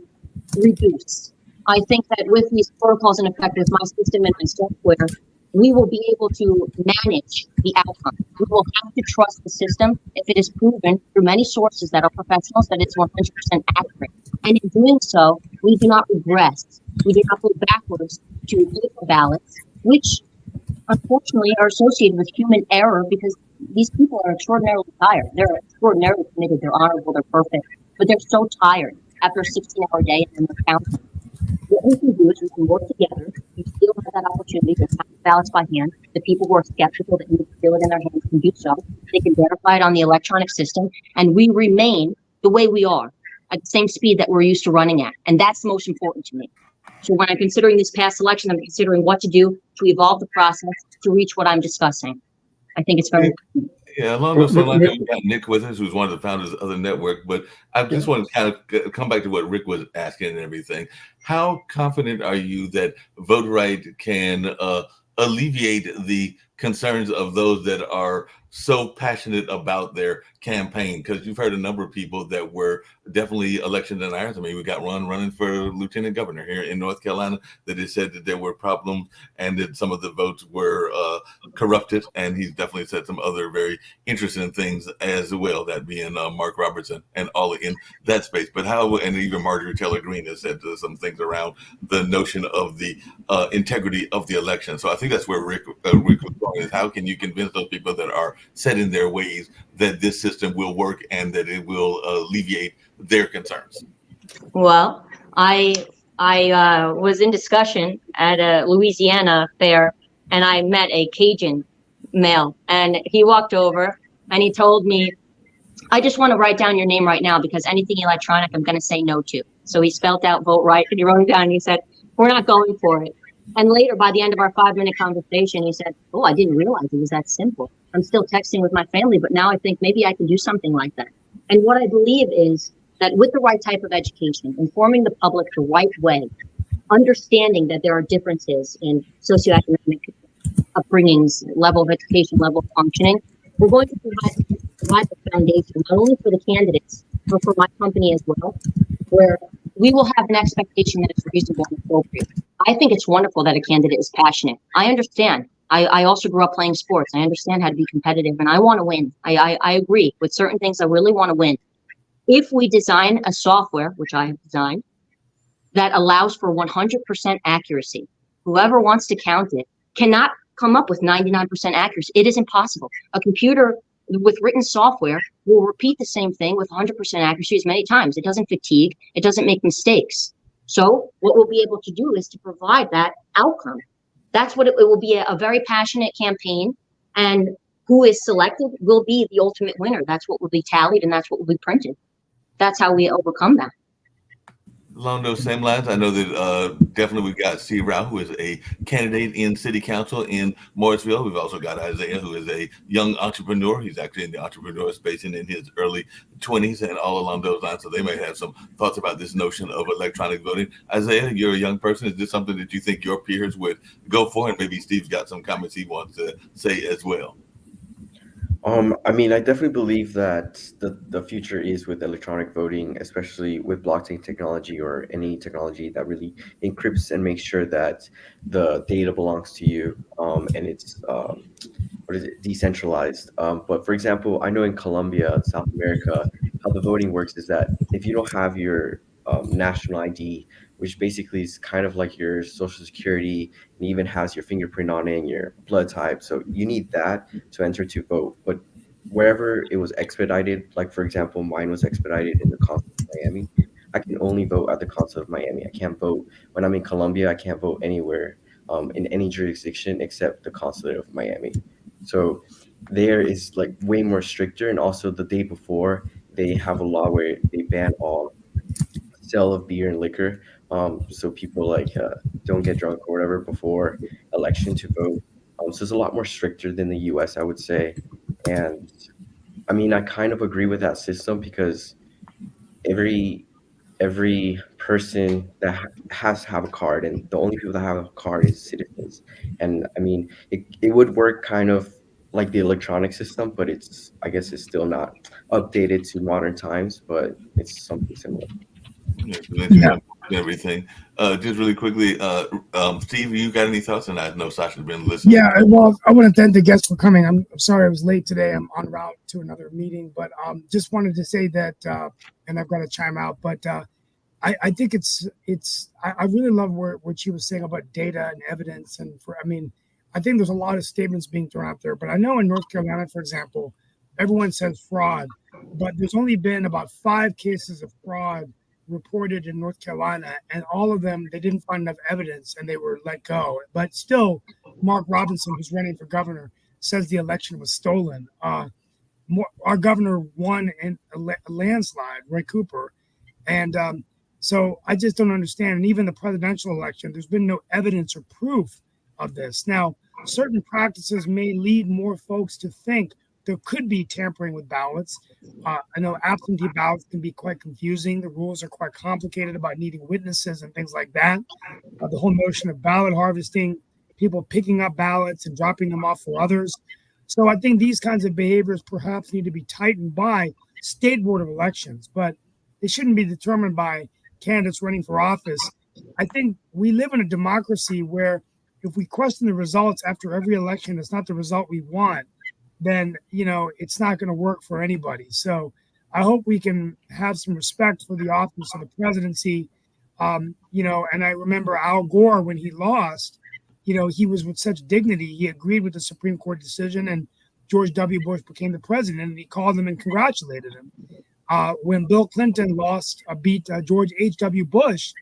reduce. I think that with these protocols in effect, with my system and my software, we will be able to manage the outcome. We will have to trust the system if it is proven through many sources that are professionals that it's 100% accurate. And in doing so, we do not regress. We do not go backwards to paper ballots, which unfortunately are associated with human error because these people are extraordinarily tired. They're extraordinarily committed. They're honorable. They're perfect. But they're so tired after a 16-hour day and they're counting. What we can do is we can work together. We still have that opportunity to count ballots by hand. The people who are skeptical that need to feel it in their hands can do so. They can verify it on the electronic system, and we remain the way we are at the same speed that we're used to running at. And that's the most important to me. So when I'm considering this past election, I'm considering what to do to evolve the process to reach what I'm discussing. I think it's very important. Yeah, along those same lines, we've got Nick with us, who's one of the founders of the network. But I just want to kind of come back to what Rick was asking and everything. How confident are you that Votrite can alleviate the concerns of those that are so passionate about their campaign? Because you've heard a number of people that were definitely election deniers. I mean, we got Ron running for lieutenant governor here in North Carolina that has said that there were problems and that some of the votes were corrupted. And he's definitely said some other very interesting things as well, that being Mark Robertson and all in that space. But how, and even Marjorie Taylor Greene has said some things around the notion of the integrity of the election. So I think that's where Rick was going, is how can you convince those people that are set in their ways that this system will work and that it will alleviate their concerns? Well, I was in discussion at a Louisiana fair, and I met a Cajun male, and he walked over and he told me, I just want to write down your name right now because anything electronic, I'm going to say no to. So he spelled out Votrite and he wrote it down and he said, we're not going for it. And later, by the end of our 5-minute conversation, he said, oh, I didn't realize it was that simple. I'm still texting with my family, but now I think maybe I can do something like that. And what I believe is that with the right type of education, informing the public the right way, understanding that there are differences in socioeconomic upbringings, level of education, level of functioning, we're going to provide the foundation, not only for the candidates, but for my company as well, where we will have an expectation that is reasonable and appropriate. I think it's wonderful that a candidate is passionate. I understand. I also grew up playing sports. I understand how to be competitive, and I want to win. I agree with certain things. I really want to win. If we design a software, which I have designed, that allows for 100% accuracy, whoever wants to count it cannot come up with 99% accuracy. It is impossible. A computer with written software will repeat the same thing with 100% accuracy as many times. It doesn't fatigue. It doesn't make mistakes. So what we'll be able to do is to provide that outcome. That's what it will be, a very passionate campaign, and who is selected will be the ultimate winner. That's what will be tallied, and that's what will be printed. That's how we overcome that. Along those same lines, I know that definitely we've got Steve Rao, who is a candidate in city council in Morrisville. We've also got Isaiah, who is a young entrepreneur. He's actually in the entrepreneur space and in his early 20s and all along those lines. So they may have some thoughts about this notion of electronic voting. Isaiah, you're a young person. Is this something that you think your peers would go for? And maybe Steve's got some comments he wants to say as well. I mean, I definitely believe that the future is with electronic voting, especially with blockchain technology or any technology that really encrypts and makes sure that the data belongs to you, and it's what is it, decentralized. But for example, I know in Colombia, South America, how the voting works is that if you don't have your national ID, which basically is kind of like your social security, and even has your fingerprint on it and your blood type. So you need that to enter to vote. But wherever it was expedited, like for example, mine was expedited in the consulate of Miami, I can only vote at the consulate of Miami. I can't vote when I'm in Colombia. I can't vote anywhere in any jurisdiction except the consulate of Miami. So there is like way more stricter. And also the day before, they have a law where they ban all sale of beer and liquor, so people like don't get drunk or whatever before election to vote. So it's a lot more stricter than the U.S., I would say. And I mean, I kind of agree with that system because every every person that has to have a card, and the only people that have a card is citizens. And I mean, it would work kind of like the electronic system, but it's I guess it's still not updated to modern times, but it's something similar. Yeah, and everything. Just really quickly, Steve, you got any thoughts? And I know Sasha's been listening. Yeah, well, I want to thank the guests for coming. I'm sorry I was late today. I'm en route to another meeting, but just wanted to say that, and I've got to chime out, but I think I really love what she was saying about data and evidence. And I mean, I think there's a lot of statements being thrown out there, but I know in North Carolina, for example, everyone says fraud, but there's only been about 5 cases of fraud reported in North Carolina, and all of them, they didn't find enough evidence and they were let go. But still, Mark Robinson, who's running for governor, says the election was stolen. Our governor won in a landslide, Roy Cooper. And so I just don't understand. And even the presidential election, there's been no evidence or proof of this. Now, certain practices may lead more folks to think there could be tampering with ballots. I know absentee ballots can be quite confusing. The rules are quite complicated about needing witnesses and things like that. The whole notion of ballot harvesting, people picking up ballots and dropping them off for others. So I think these kinds of behaviors perhaps need to be tightened by state board of elections, but they shouldn't be determined by candidates running for office. I think we live in a democracy where if we question the results after every election, it's not the result we want, then, it's not going to work for anybody. So I hope we can have some respect for the office of the presidency. And I remember Al Gore, when he lost, he was with such dignity. He agreed with the Supreme Court decision, and George W. Bush became the president, and he called him and congratulated him. When Bill Clinton beat George H.W. Bush,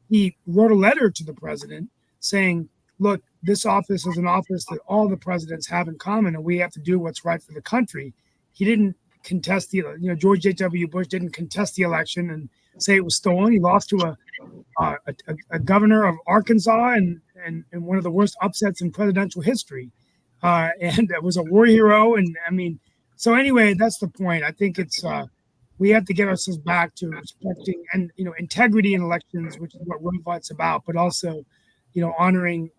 he wrote a letter to the president saying, look, this office is an office that all the presidents have in common, and we have to do what's right for the country. He didn't contest George H.W. Bush didn't contest the election and say it was stolen. He lost to a governor of Arkansas and one of the worst upsets in presidential history. And it was a war hero. And I mean, so anyway, that's the point. I think it's we have to get ourselves back to respecting and integrity in elections, which is what Roe-Vot's about, but also honoring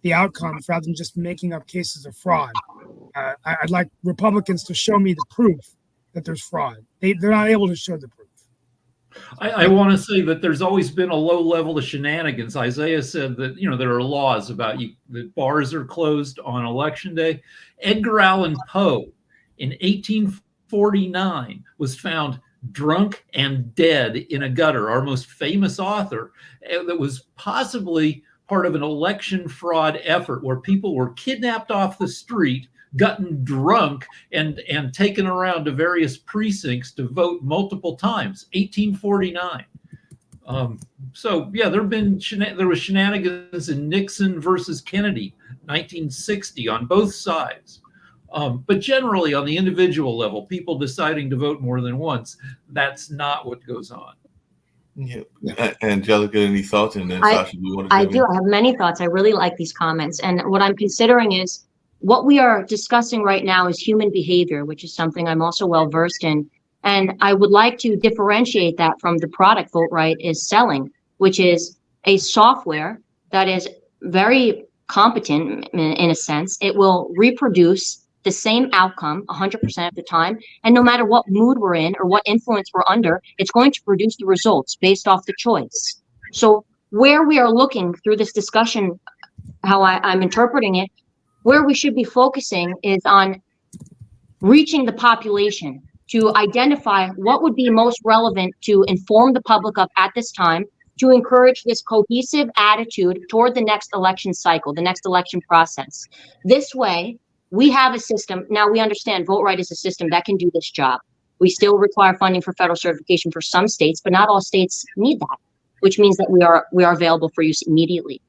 the outcomes rather than just making up cases of fraud. I'd like Republicans to show me the proof that there's fraud. They're not able to show the proof. I want to say that there's always been a low level of shenanigans. Isaiah said that, there are laws about that bars are closed on election day. Edgar Allan Poe in 1849 was found drunk and dead in a gutter, our most famous author, that was possibly part of an election fraud effort where people were kidnapped off the street, gotten drunk, and taken around to various precincts to vote multiple times. 1849. So yeah, there was shenanigans in Nixon versus Kennedy, 1960, on both sides. But generally, on the individual level, people deciding to vote more than once, that's not what goes on. Yeah. Angelica, any thoughts? And then Sasha, you want to I jump do. in? I have many thoughts. I really like these comments. And what I'm considering is what we are discussing right now is human behavior, which is something I'm also well versed in. And I would like to differentiate that from the product Votrite is selling, which is a software that is very competent in a sense. It will reproduce the same outcome 100% of the time. And no matter what mood we're in or what influence we're under, it's going to produce the results based off the choice. So where we are looking through this discussion, how I'm interpreting it, where we should be focusing is on reaching the population to identify what would be most relevant to inform the public of at this time, to encourage this cohesive attitude toward the next election cycle, the next election process. This way, we have a system. Now we understand Votrite is a system that can do this job. We still require funding for federal certification for some states, but not all states need that, which means that we are available for use immediately.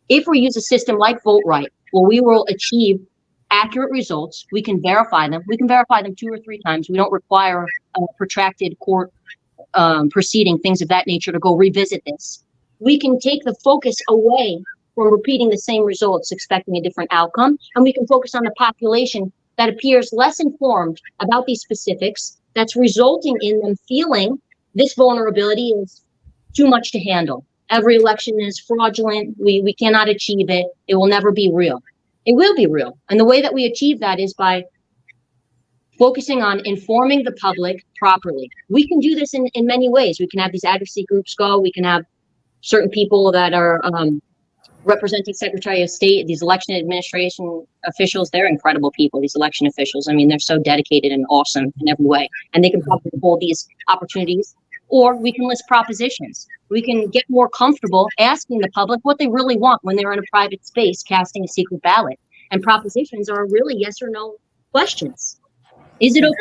If we use a system like Votrite, well, we will achieve accurate results. We can verify them. We can verify them 2 or 3 times. We don't require a protracted court proceeding, things of that nature, to go revisit this. We can take the focus away from repeating the same results, expecting a different outcome, and we can focus on the population that appears less informed about these specifics, that's resulting in them feeling this vulnerability is too much to handle. Every election is fraudulent. We cannot achieve it. It will never be real. It will be real. And the way that we achieve that is by focusing on informing the public properly. We can do this in many ways. We can have these advocacy groups go. We can have certain people that are representing Secretary of State, these election administration officials. They're incredible people, these election officials. I mean, they're so dedicated and awesome in every way. And they can probably hold these opportunities. Or we can list propositions. We can get more comfortable asking the public what they really want when they're in a private space casting a secret ballot. And propositions are really yes or no questions. Is it okay?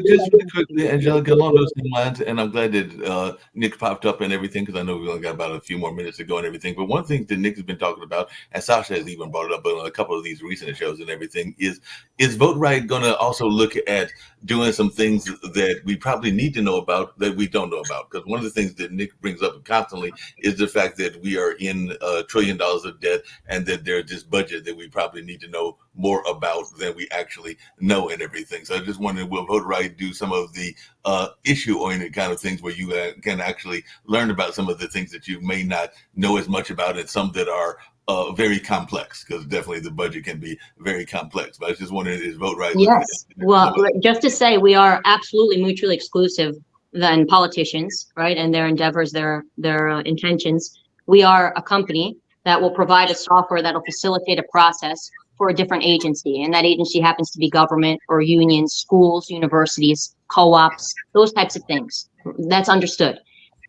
Just really quickly, Angelica, along those same lines, and I'm glad that Nick popped up and everything, because I know we only got about a few more minutes to go and everything. But one thing that Nick has been talking about, and Sasha has even brought it up on a couple of these recent shows and everything, is Votrite going to also look at doing some things that we probably need to know about that we don't know about? Because one of the things that Nick brings up constantly is the fact that we are in $1 trillion of debt, and that there's this budget that we probably need to know more about than we actually know and everything. So I just wondered, will Votrite do some of the issue-oriented kind of things where you can actually learn about some of the things that you may not know as much about, and some that are very complex, because definitely the budget can be very complex. But I was just wondering, is Votrite? Yes. Well, just to say, we are absolutely mutually exclusive than politicians, right? And their endeavors, their intentions. We are a company that will provide a software that will facilitate a process for a different agency. And that agency happens to be government or unions, schools, universities, co-ops, those types of things. That's understood.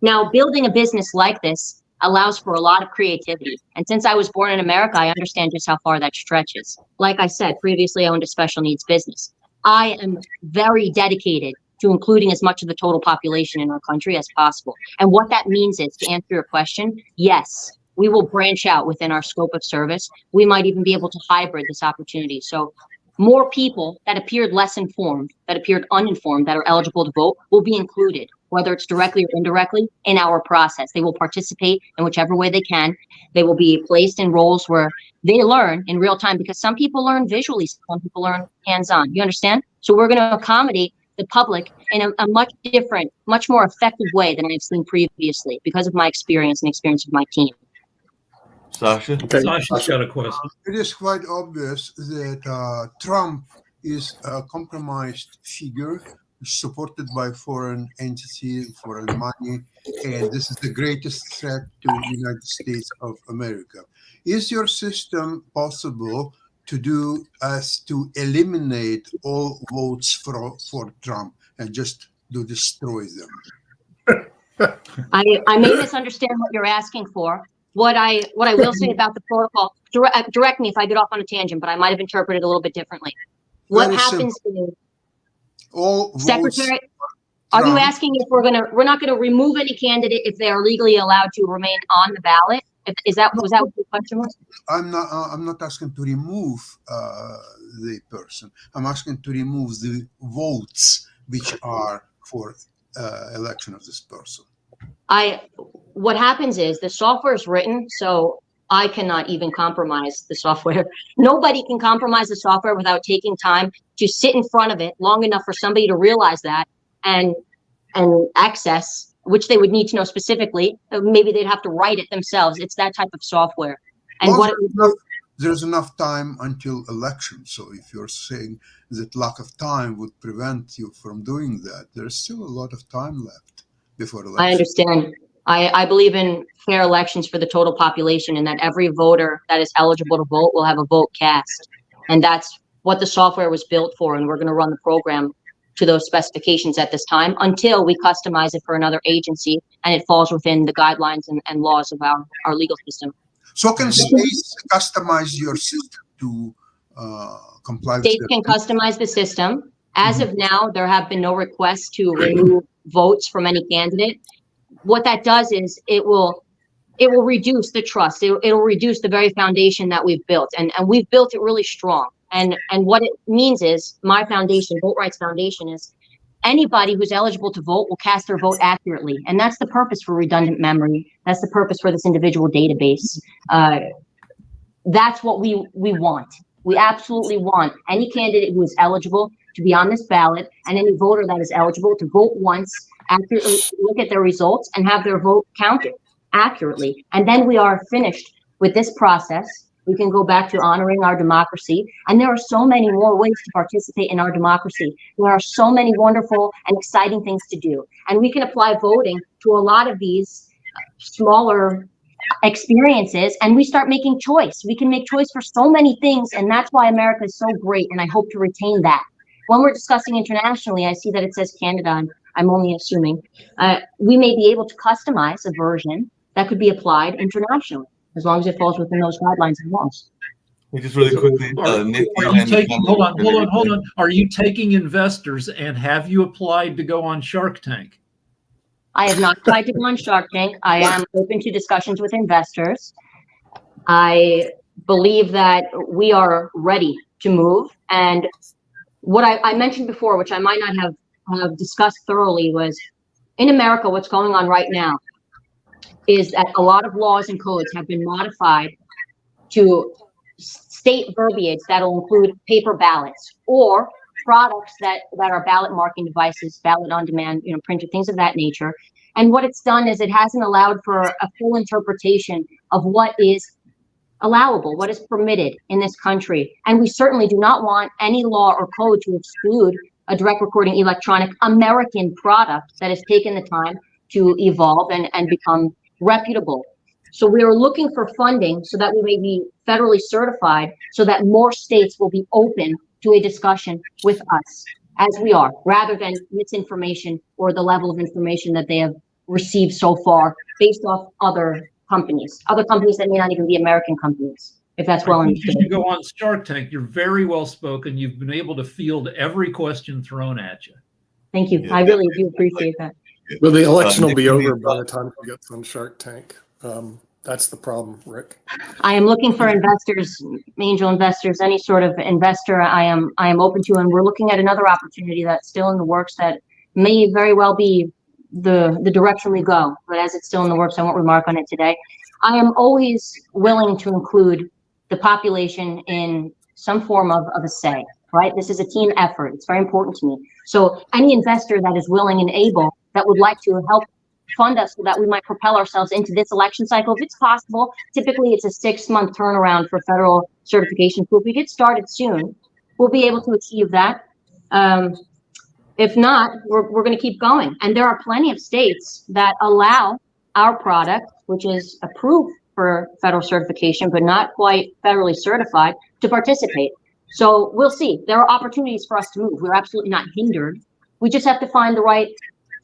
Now, building a business like this allows for a lot of creativity. And since I was born in America, I understand just how far that stretches. Like I said, previously I owned a special needs business. I am very dedicated to including as much of the total population in our country as possible. And what that means is, to answer your question, yes, we will branch out within our scope of service. We might even be able to hybrid this opportunity. So more people that appeared less informed, that appeared uninformed, that are eligible to vote will be included, whether it's directly or indirectly, in our process. They will participate in whichever way they can. They will be placed in roles where they learn in real time, because some people learn visually, some people learn hands-on. You understand? So we're going to accommodate the public in a much different, much more effective way than I've seen previously, because of my experience and experience of my team. Sasha? Okay. Sasha's got a question. It is quite obvious that Trump is a compromised figure supported by foreign entities, foreign money, and this is the greatest threat to the United States of America. Is your system possible to do as to eliminate all votes for Trump and just to destroy them? I may misunderstand what you're asking for. What I will say about the protocol, direct me if I get off on a tangent, but I might have interpreted it a little bit differently. What happens is all Secretary, Are you Trump. asking if we're not gonna remove any candidate if they are legally allowed to remain on the ballot? Was that what the question was? I'm not asking to remove the person. I'm asking to remove the votes which are for election of this person. What happens is the software is written, so I cannot even compromise the software. Nobody can compromise the software without taking time to sit in front of it long enough for somebody to realize that and access, which they would need to know specifically. Maybe they'd have to write it themselves. It's that type of software. And there's enough time until election. So if you're saying that lack of time would prevent you from doing that, there's still a lot of time left before election. I understand. I believe in fair elections for the total population, and that every voter that is eligible to vote will have a vote cast. And that's what the software was built for. And we're going to run the program to those specifications at this time until we customize it for another agency and it falls within the guidelines and laws of our legal system. So can states customize your system to comply with States can customize the system. As of now, there have been no requests to remove votes from any candidate. What that does is it will reduce the trust. It will reduce the very foundation that we've built, and we've built it really strong. And what it means is my foundation, Votrite's foundation, is anybody who's eligible to vote will cast their vote accurately, and that's the purpose for redundant memory. That's the purpose for this individual database. That's what we want. We absolutely want any candidate who is eligible to be on this ballot, and any voter that is eligible to vote once, accurately look at their results, and have their vote counted accurately. And then we are finished with this process. We can go back to honoring our democracy. And there are so many more ways to participate in our democracy. There are so many wonderful and exciting things to do. And we can apply voting to a lot of these smaller experiences, and we start making choice. We can make choice for so many things, and that's why America is so great, and I hope to retain that. When we're discussing internationally, I see that it says Canada, and I'm only assuming. We may be able to customize a version that could be applied internationally, as long as it falls within those guidelines and laws. Just really quickly, Nick, hold on. Are you taking investors, and have you applied to go on Shark Tank? I have not tried to go on Shark Tank. I am open to discussions with investors. I believe that we are ready to move. And what I mentioned before, which I might not have discussed thoroughly, was in America, what's going on right now is that a lot of laws and codes have been modified to state verbiage that will include paper ballots or products that are ballot marking devices, ballot on demand, printer, things of that nature. And what it's done is it hasn't allowed for a full interpretation of what is allowable, what is permitted in this country. And we certainly do not want any law or code to exclude a direct recording electronic American product that has taken the time to evolve and become reputable. So we are looking for funding so that we may be federally certified, so that more states will be open to a discussion with us as we are, rather than misinformation or the level of information that they have received so far based off other companies that may not even be American companies, if that's well understood. You go on Shark Tank. You're very well spoken. You've been able to field every question thrown at you. Thank you. I really do appreciate that. Well, the election will be over by the time it gets on Shark Tank. That's the problem, Rick. I am looking for investors, angel investors, any sort of investor I am open to, and we're looking at another opportunity that's still in the works that may very well be the direction we go. But as it's still in the works, I won't remark on it today. I am always willing to include the population in some form of a say, right? This is a team effort. It's very important to me. So any investor that is willing and able, that would like to help fund us so that we might propel ourselves into this election cycle, if it's possible. Typically, it's a 6-month turnaround for federal certification. So if we get started soon, we'll be able to achieve that. If not, we're going to keep going. And there are plenty of states that allow our product, which is approved for federal certification, but not quite federally certified, to participate. So we'll see. There are opportunities for us to move. We're absolutely not hindered. We just have to find the right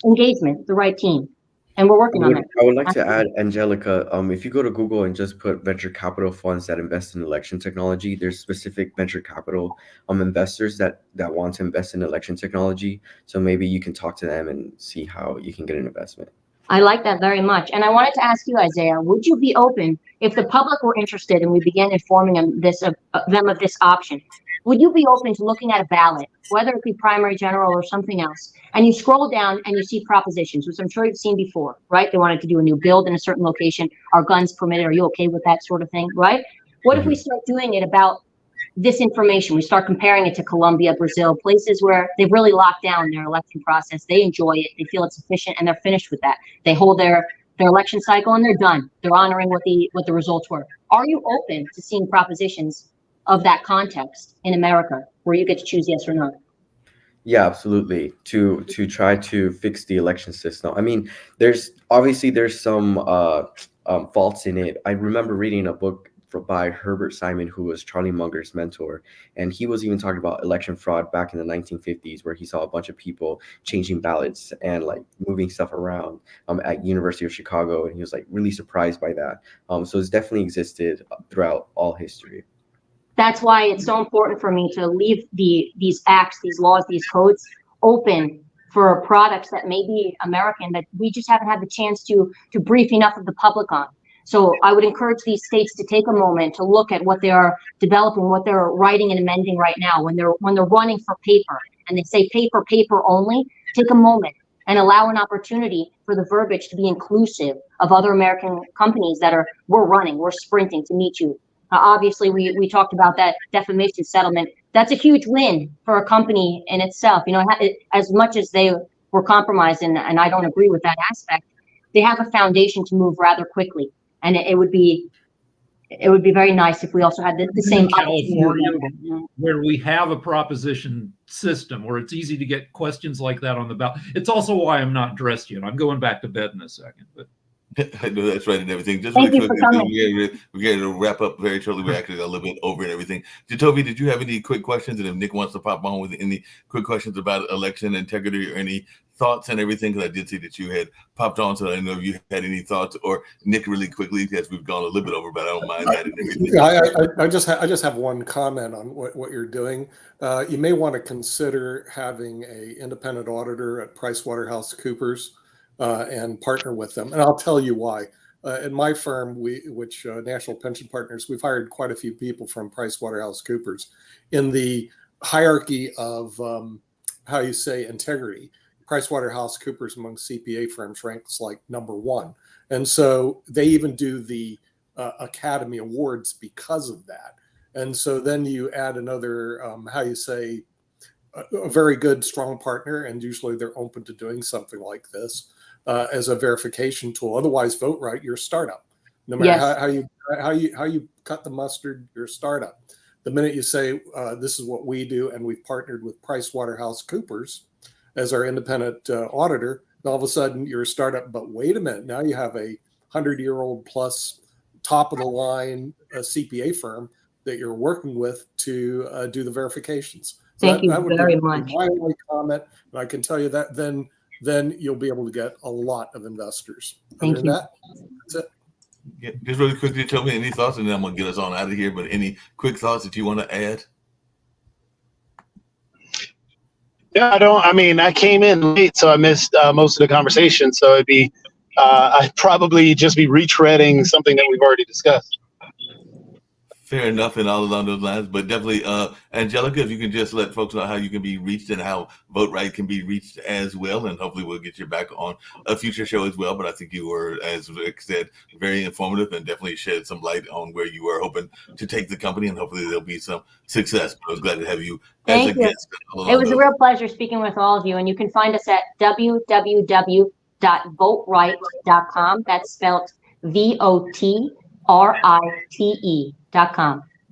engagement, the right team. and we're working on it. I would like to add, Angelica, if you go to Google and just put venture capital funds that invest in election technology, there's specific venture capital investors that want to invest in election technology. So maybe you can talk to them and see how you can get an investment. I like that very much. And I wanted to ask you, Isaiah, would you be open if the public were interested and we began informing them of this option? Would you be open to looking at a ballot, whether it be primary, general, or something else, and you scroll down and you see propositions, which I'm sure you've seen before, right? They wanted to do a new build in a certain location. Are guns permitted? Are you okay with that sort of thing, right? What if we start doing it about this information? We start comparing it to Colombia, Brazil, places where they've really locked down their election process. They enjoy it. They feel it's efficient, and they're finished with that. They hold their election cycle, and they're done. They're honoring what the results were. Are you open to seeing propositions of that context in America, where you get to choose yes or no? Yeah, absolutely. To try to fix the election system. I mean, there's some faults in it. I remember reading a book by Herbert Simon, who was Charlie Munger's mentor, and he was even talking about election fraud back in the 1950s, where he saw a bunch of people changing ballots and like moving stuff around at University of Chicago, and he was like really surprised by that. So it's definitely existed throughout all history. That's why it's so important for me to leave these acts, these laws, these codes open for products that may be American that we just haven't had the chance to brief enough of the public on. So I would encourage these states to take a moment to look at what they are developing, what they're writing and amending right now. When they're running for paper and they say paper only, take a moment and allow an opportunity for the verbiage to be inclusive of other American companies that we're sprinting to meet you. Obviously, we talked about that defamation settlement. That's a huge win for a company in itself. You know, as much as they were compromised, and I don't agree with that aspect, they have a foundation to move rather quickly. And it would be very nice if we also had the same California, where we have a proposition system where it's easy to get questions like that on the ballot. It's also why I'm not dressed yet. I'm going back to bed in a second. But I know that's right and everything. Just Thank really you for quickly, coming. we're getting to wrap up very shortly. We're actually a little bit over and everything. Jacoby, did you have any quick questions? And if Nick wants to pop on with any quick questions about election integrity or any thoughts and everything, because I did see that you had popped on, so I didn't know if you had any thoughts, or Nick, really quickly, because we've gone a little bit over, but I don't mind that and everything. I just have one comment on what you're doing. You may want to consider having an independent auditor at PricewaterhouseCoopers and partner with them, and I'll tell you why. In my firm, National Pension Partners, we've hired quite a few people from PricewaterhouseCoopers. In the hierarchy of integrity, PricewaterhouseCoopers among CPA firms ranks like number one. And so they even do the Academy Awards because of that. And so then you add another, a very good, strong partner, and usually they're open to doing something like this as a verification tool. Otherwise, Votrite, you're a startup. No matter how you cut the mustard, you're a startup. The minute you say, this is what we do, and we've partnered with PricewaterhouseCoopers as our independent auditor, all of a sudden you're a startup. But wait a minute, now you have a 100-year-old plus top of the line CPA firm that you're working with to do the verifications. So Thank you very much. My only comment, and I can tell you that then you'll be able to get a lot of investors. Thank you. That's it. Yeah, just really quickly, tell me any thoughts, and then I'm going to get us on out of here. But any quick thoughts that you want to add? Yeah, I came in late, so I missed most of the conversation. So I'd probably just be retreading something that we've already discussed. Fair enough, and all along those lines. But definitely, Angelica, if you can just let folks know how you can be reached and how Votrite can be reached as well, and hopefully we'll get you back on a future show as well. But I think you were, as Rick said, very informative and definitely shed some light on where you were hoping to take the company, and hopefully there'll be some success. But I was glad to have you as a guest. It was a real pleasure speaking with all of you, and you can find us at www.votrite.com. That's spelled VOTRITE.com.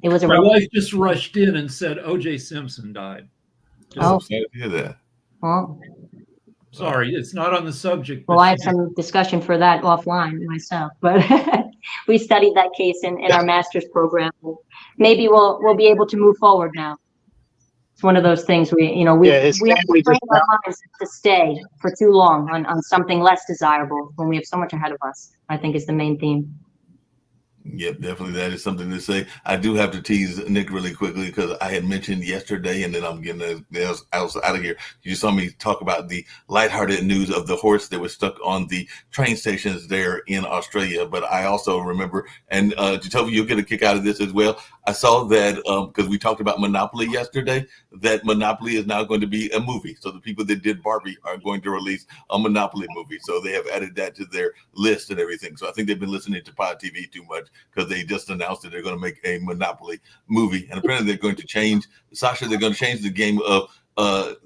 It was my wife just rushed in and said O.J. Simpson died. Sorry to hear that. Well, sorry, it's not on the subject. Well, I have some discussion for that offline myself, but we studied that case in our master's program. Maybe we'll be able to move forward now. one of those things we his we have family to train just our minds to stay for too long on something less desirable when we have so much ahead of us, I think is the main theme. Yep, definitely. That is something to say. I do have to tease Nick really quickly because I had mentioned yesterday, and then I'm getting out of here. You saw me talk about the lighthearted news of the horse that was stuck on the train stations there in Australia. But I also remember, and to tell you, you'll get a kick out of this as well. I saw that because we talked about Monopoly yesterday, that Monopoly is now going to be a movie. So the people that did Barbie are going to release a Monopoly movie. So they have added that to their list and everything. So I think they've been listening to Pod TV too much, because they just announced that they're going to make a Monopoly movie. And apparently they're going to change, Sasha, they're going to change the game of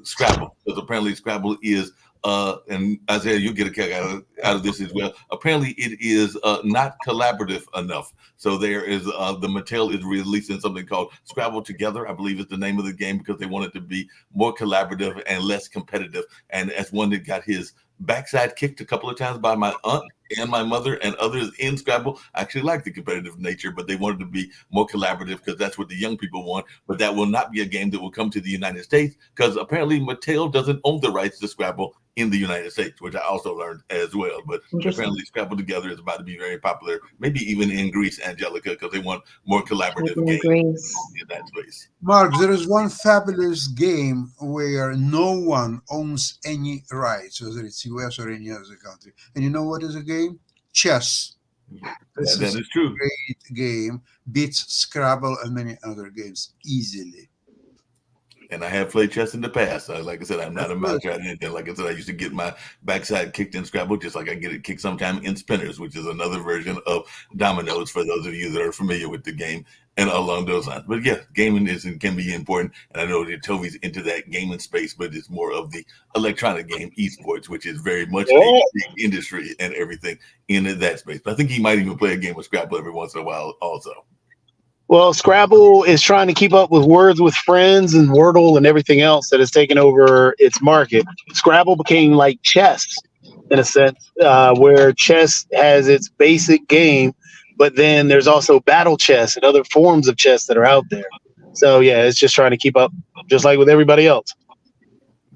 Scrabble. Because apparently Scrabble is, and Isaiah, you'll get a kick out of this as well. Apparently it is not collaborative enough. So there is, the Mattel is releasing something called Scrabble Together, I believe is the name of the game, because they want it to be more collaborative and less competitive. And as one that got his backside kicked a couple of times by my aunt and my mother and others in Scrabble, I actually like the competitive nature, but they wanted to be more collaborative because that's what the young people want. But that will not be a game that will come to the United States, because apparently Mattel doesn't own the rights to Scrabble in the United States, which I also learned as well. But apparently Scrabble Together is about to be very popular, maybe even in Greece, Angelica, because they want more collaborative games in that space. Mark, there is one fabulous game where no one owns any rights, whether it's US or any other country. And you know what is a game? Chess. That is true. A great game, beats Scrabble and many other games easily. And I have played chess in the past. Like I said, I'm not a master at anything. Like I said, I used to get my backside kicked in Scrabble, just like I get it kicked sometime in Spinners, which is another version of dominoes for those of you that are familiar with the game and along those lines. But yeah, gaming can be important. And I know that Toby's into that gaming space, but it's more of the electronic game esports, which is very much a big industry and everything in that space. But I think he might even play a game of Scrabble every once in a while also. Well, Scrabble is trying to keep up with Words with Friends and Wordle and everything else that has taken over its market. Scrabble became like chess in a sense, where chess has its basic game, but then there's also battle chess and other forms of chess that are out there. So yeah, it's just trying to keep up, just like with everybody else.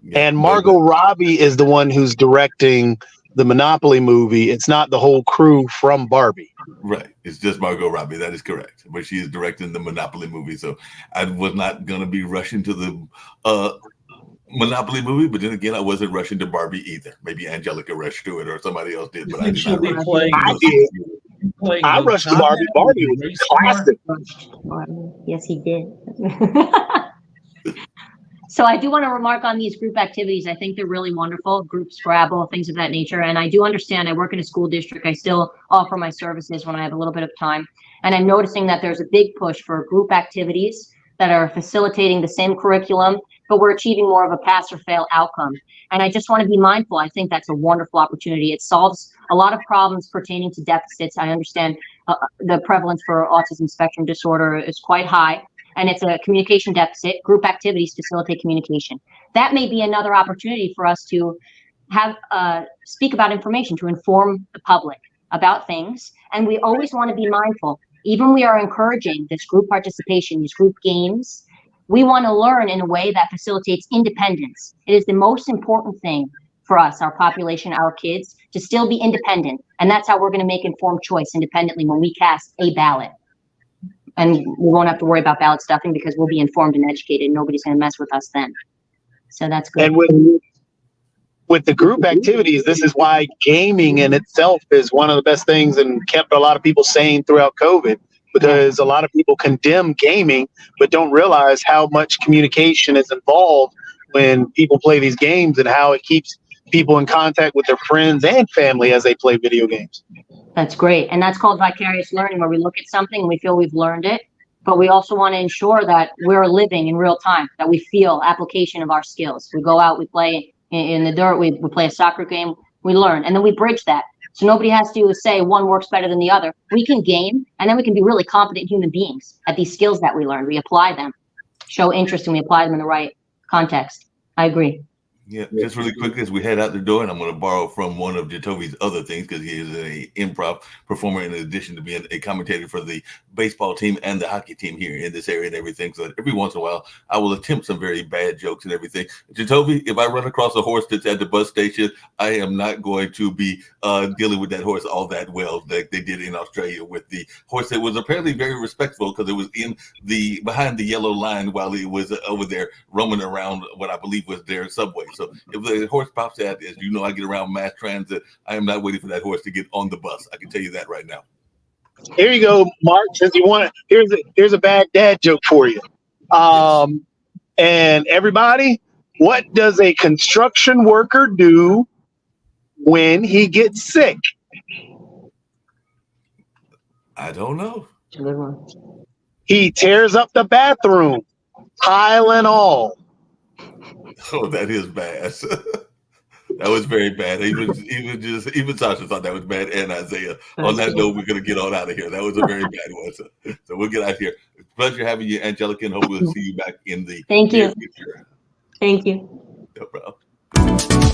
Yeah, and Margot Robbie is the one who's directing the Monopoly movie. It's not the whole crew from Barbie. Right. It's just Margot Robbie. That is correct. But she is directing the Monopoly movie. So I was not going to be rushing to the Monopoly movie, but then again, I wasn't rushing to Barbie either. Maybe Angelica rushed to it or somebody else did, but I did not rush. I rushed to Barbie. Barbie was classic. Yes, he did. So I do want to remark on these group activities. I think they're really wonderful, group Scrabble, things of that nature. And I do understand, I work in a school district. I still offer my services when I have a little bit of time. And I'm noticing that there's a big push for group activities that are facilitating the same curriculum, but we're achieving more of a pass or fail outcome. And I just want to be mindful. I think that's a wonderful opportunity. It solves a lot of problems pertaining to deficits. I understand the prevalence for autism spectrum disorder is quite high. And it's a communication deficit. Group activities facilitate communication. That may be another opportunity for us to have speak about information, to inform the public about things. And we always want to be mindful. Even we are encouraging this group participation, these group games. We want to learn in a way that facilitates independence. It is the most important thing for us, our population, our kids, to still be independent. And that's how we're going to make informed choice independently when we cast a ballot. And we won't have to worry about ballot stuffing because we'll be informed and educated. Nobody's going to mess with us then. So that's good. And with the group activities, this is why gaming in itself is one of the best things and kept a lot of people sane throughout COVID, because a lot of people condemn gaming but don't realize how much communication is involved when people play these games and how it keeps people in contact with their friends and family as they play video games. That's great. And that's called vicarious learning, where we look at something and we feel we've learned it, but we also want to ensure that we're living in real time, that we feel application of our skills. We go out, we play in the dirt, we play a soccer game, we learn, and then we bridge that. So nobody has to say one works better than the other. We can game, and then we can be really competent human beings at these skills that we learn. We apply them, show interest, and we apply them in the right context. I agree. Yeah, just really quick as we head out the door, and I'm going to borrow from one of Jatovi's other things because he is an improv performer in addition to being a commentator for the baseball team and the hockey team here in this area and everything. So every once in a while, I will attempt some very bad jokes and everything. Jatovi, if I run across a horse that's at the bus station, I am not going to be dealing with that horse all that well like they did in Australia with the horse that was apparently very respectful because it was in the behind the yellow line while it was over there roaming around what I believe was their subway. So if the horse pops out, as you know, I get around mass transit, I am not waiting for that horse to get on the bus. I can tell you that right now. Here you go, Mark. Since you want it, here's a bad dad joke for you. And everybody, what does a construction worker do when he gets sick? I don't know. Good one. He tears up the bathroom, tile and all. Oh, that is bad. That was very bad. Even Sasha thought that was bad, and Isaiah. On that note, we're gonna get on out of here. That was a very bad one. So we'll get out of here. Pleasure having you, Angelica, and hope we'll see you back in the Thank near you. future. Thank you. No problem.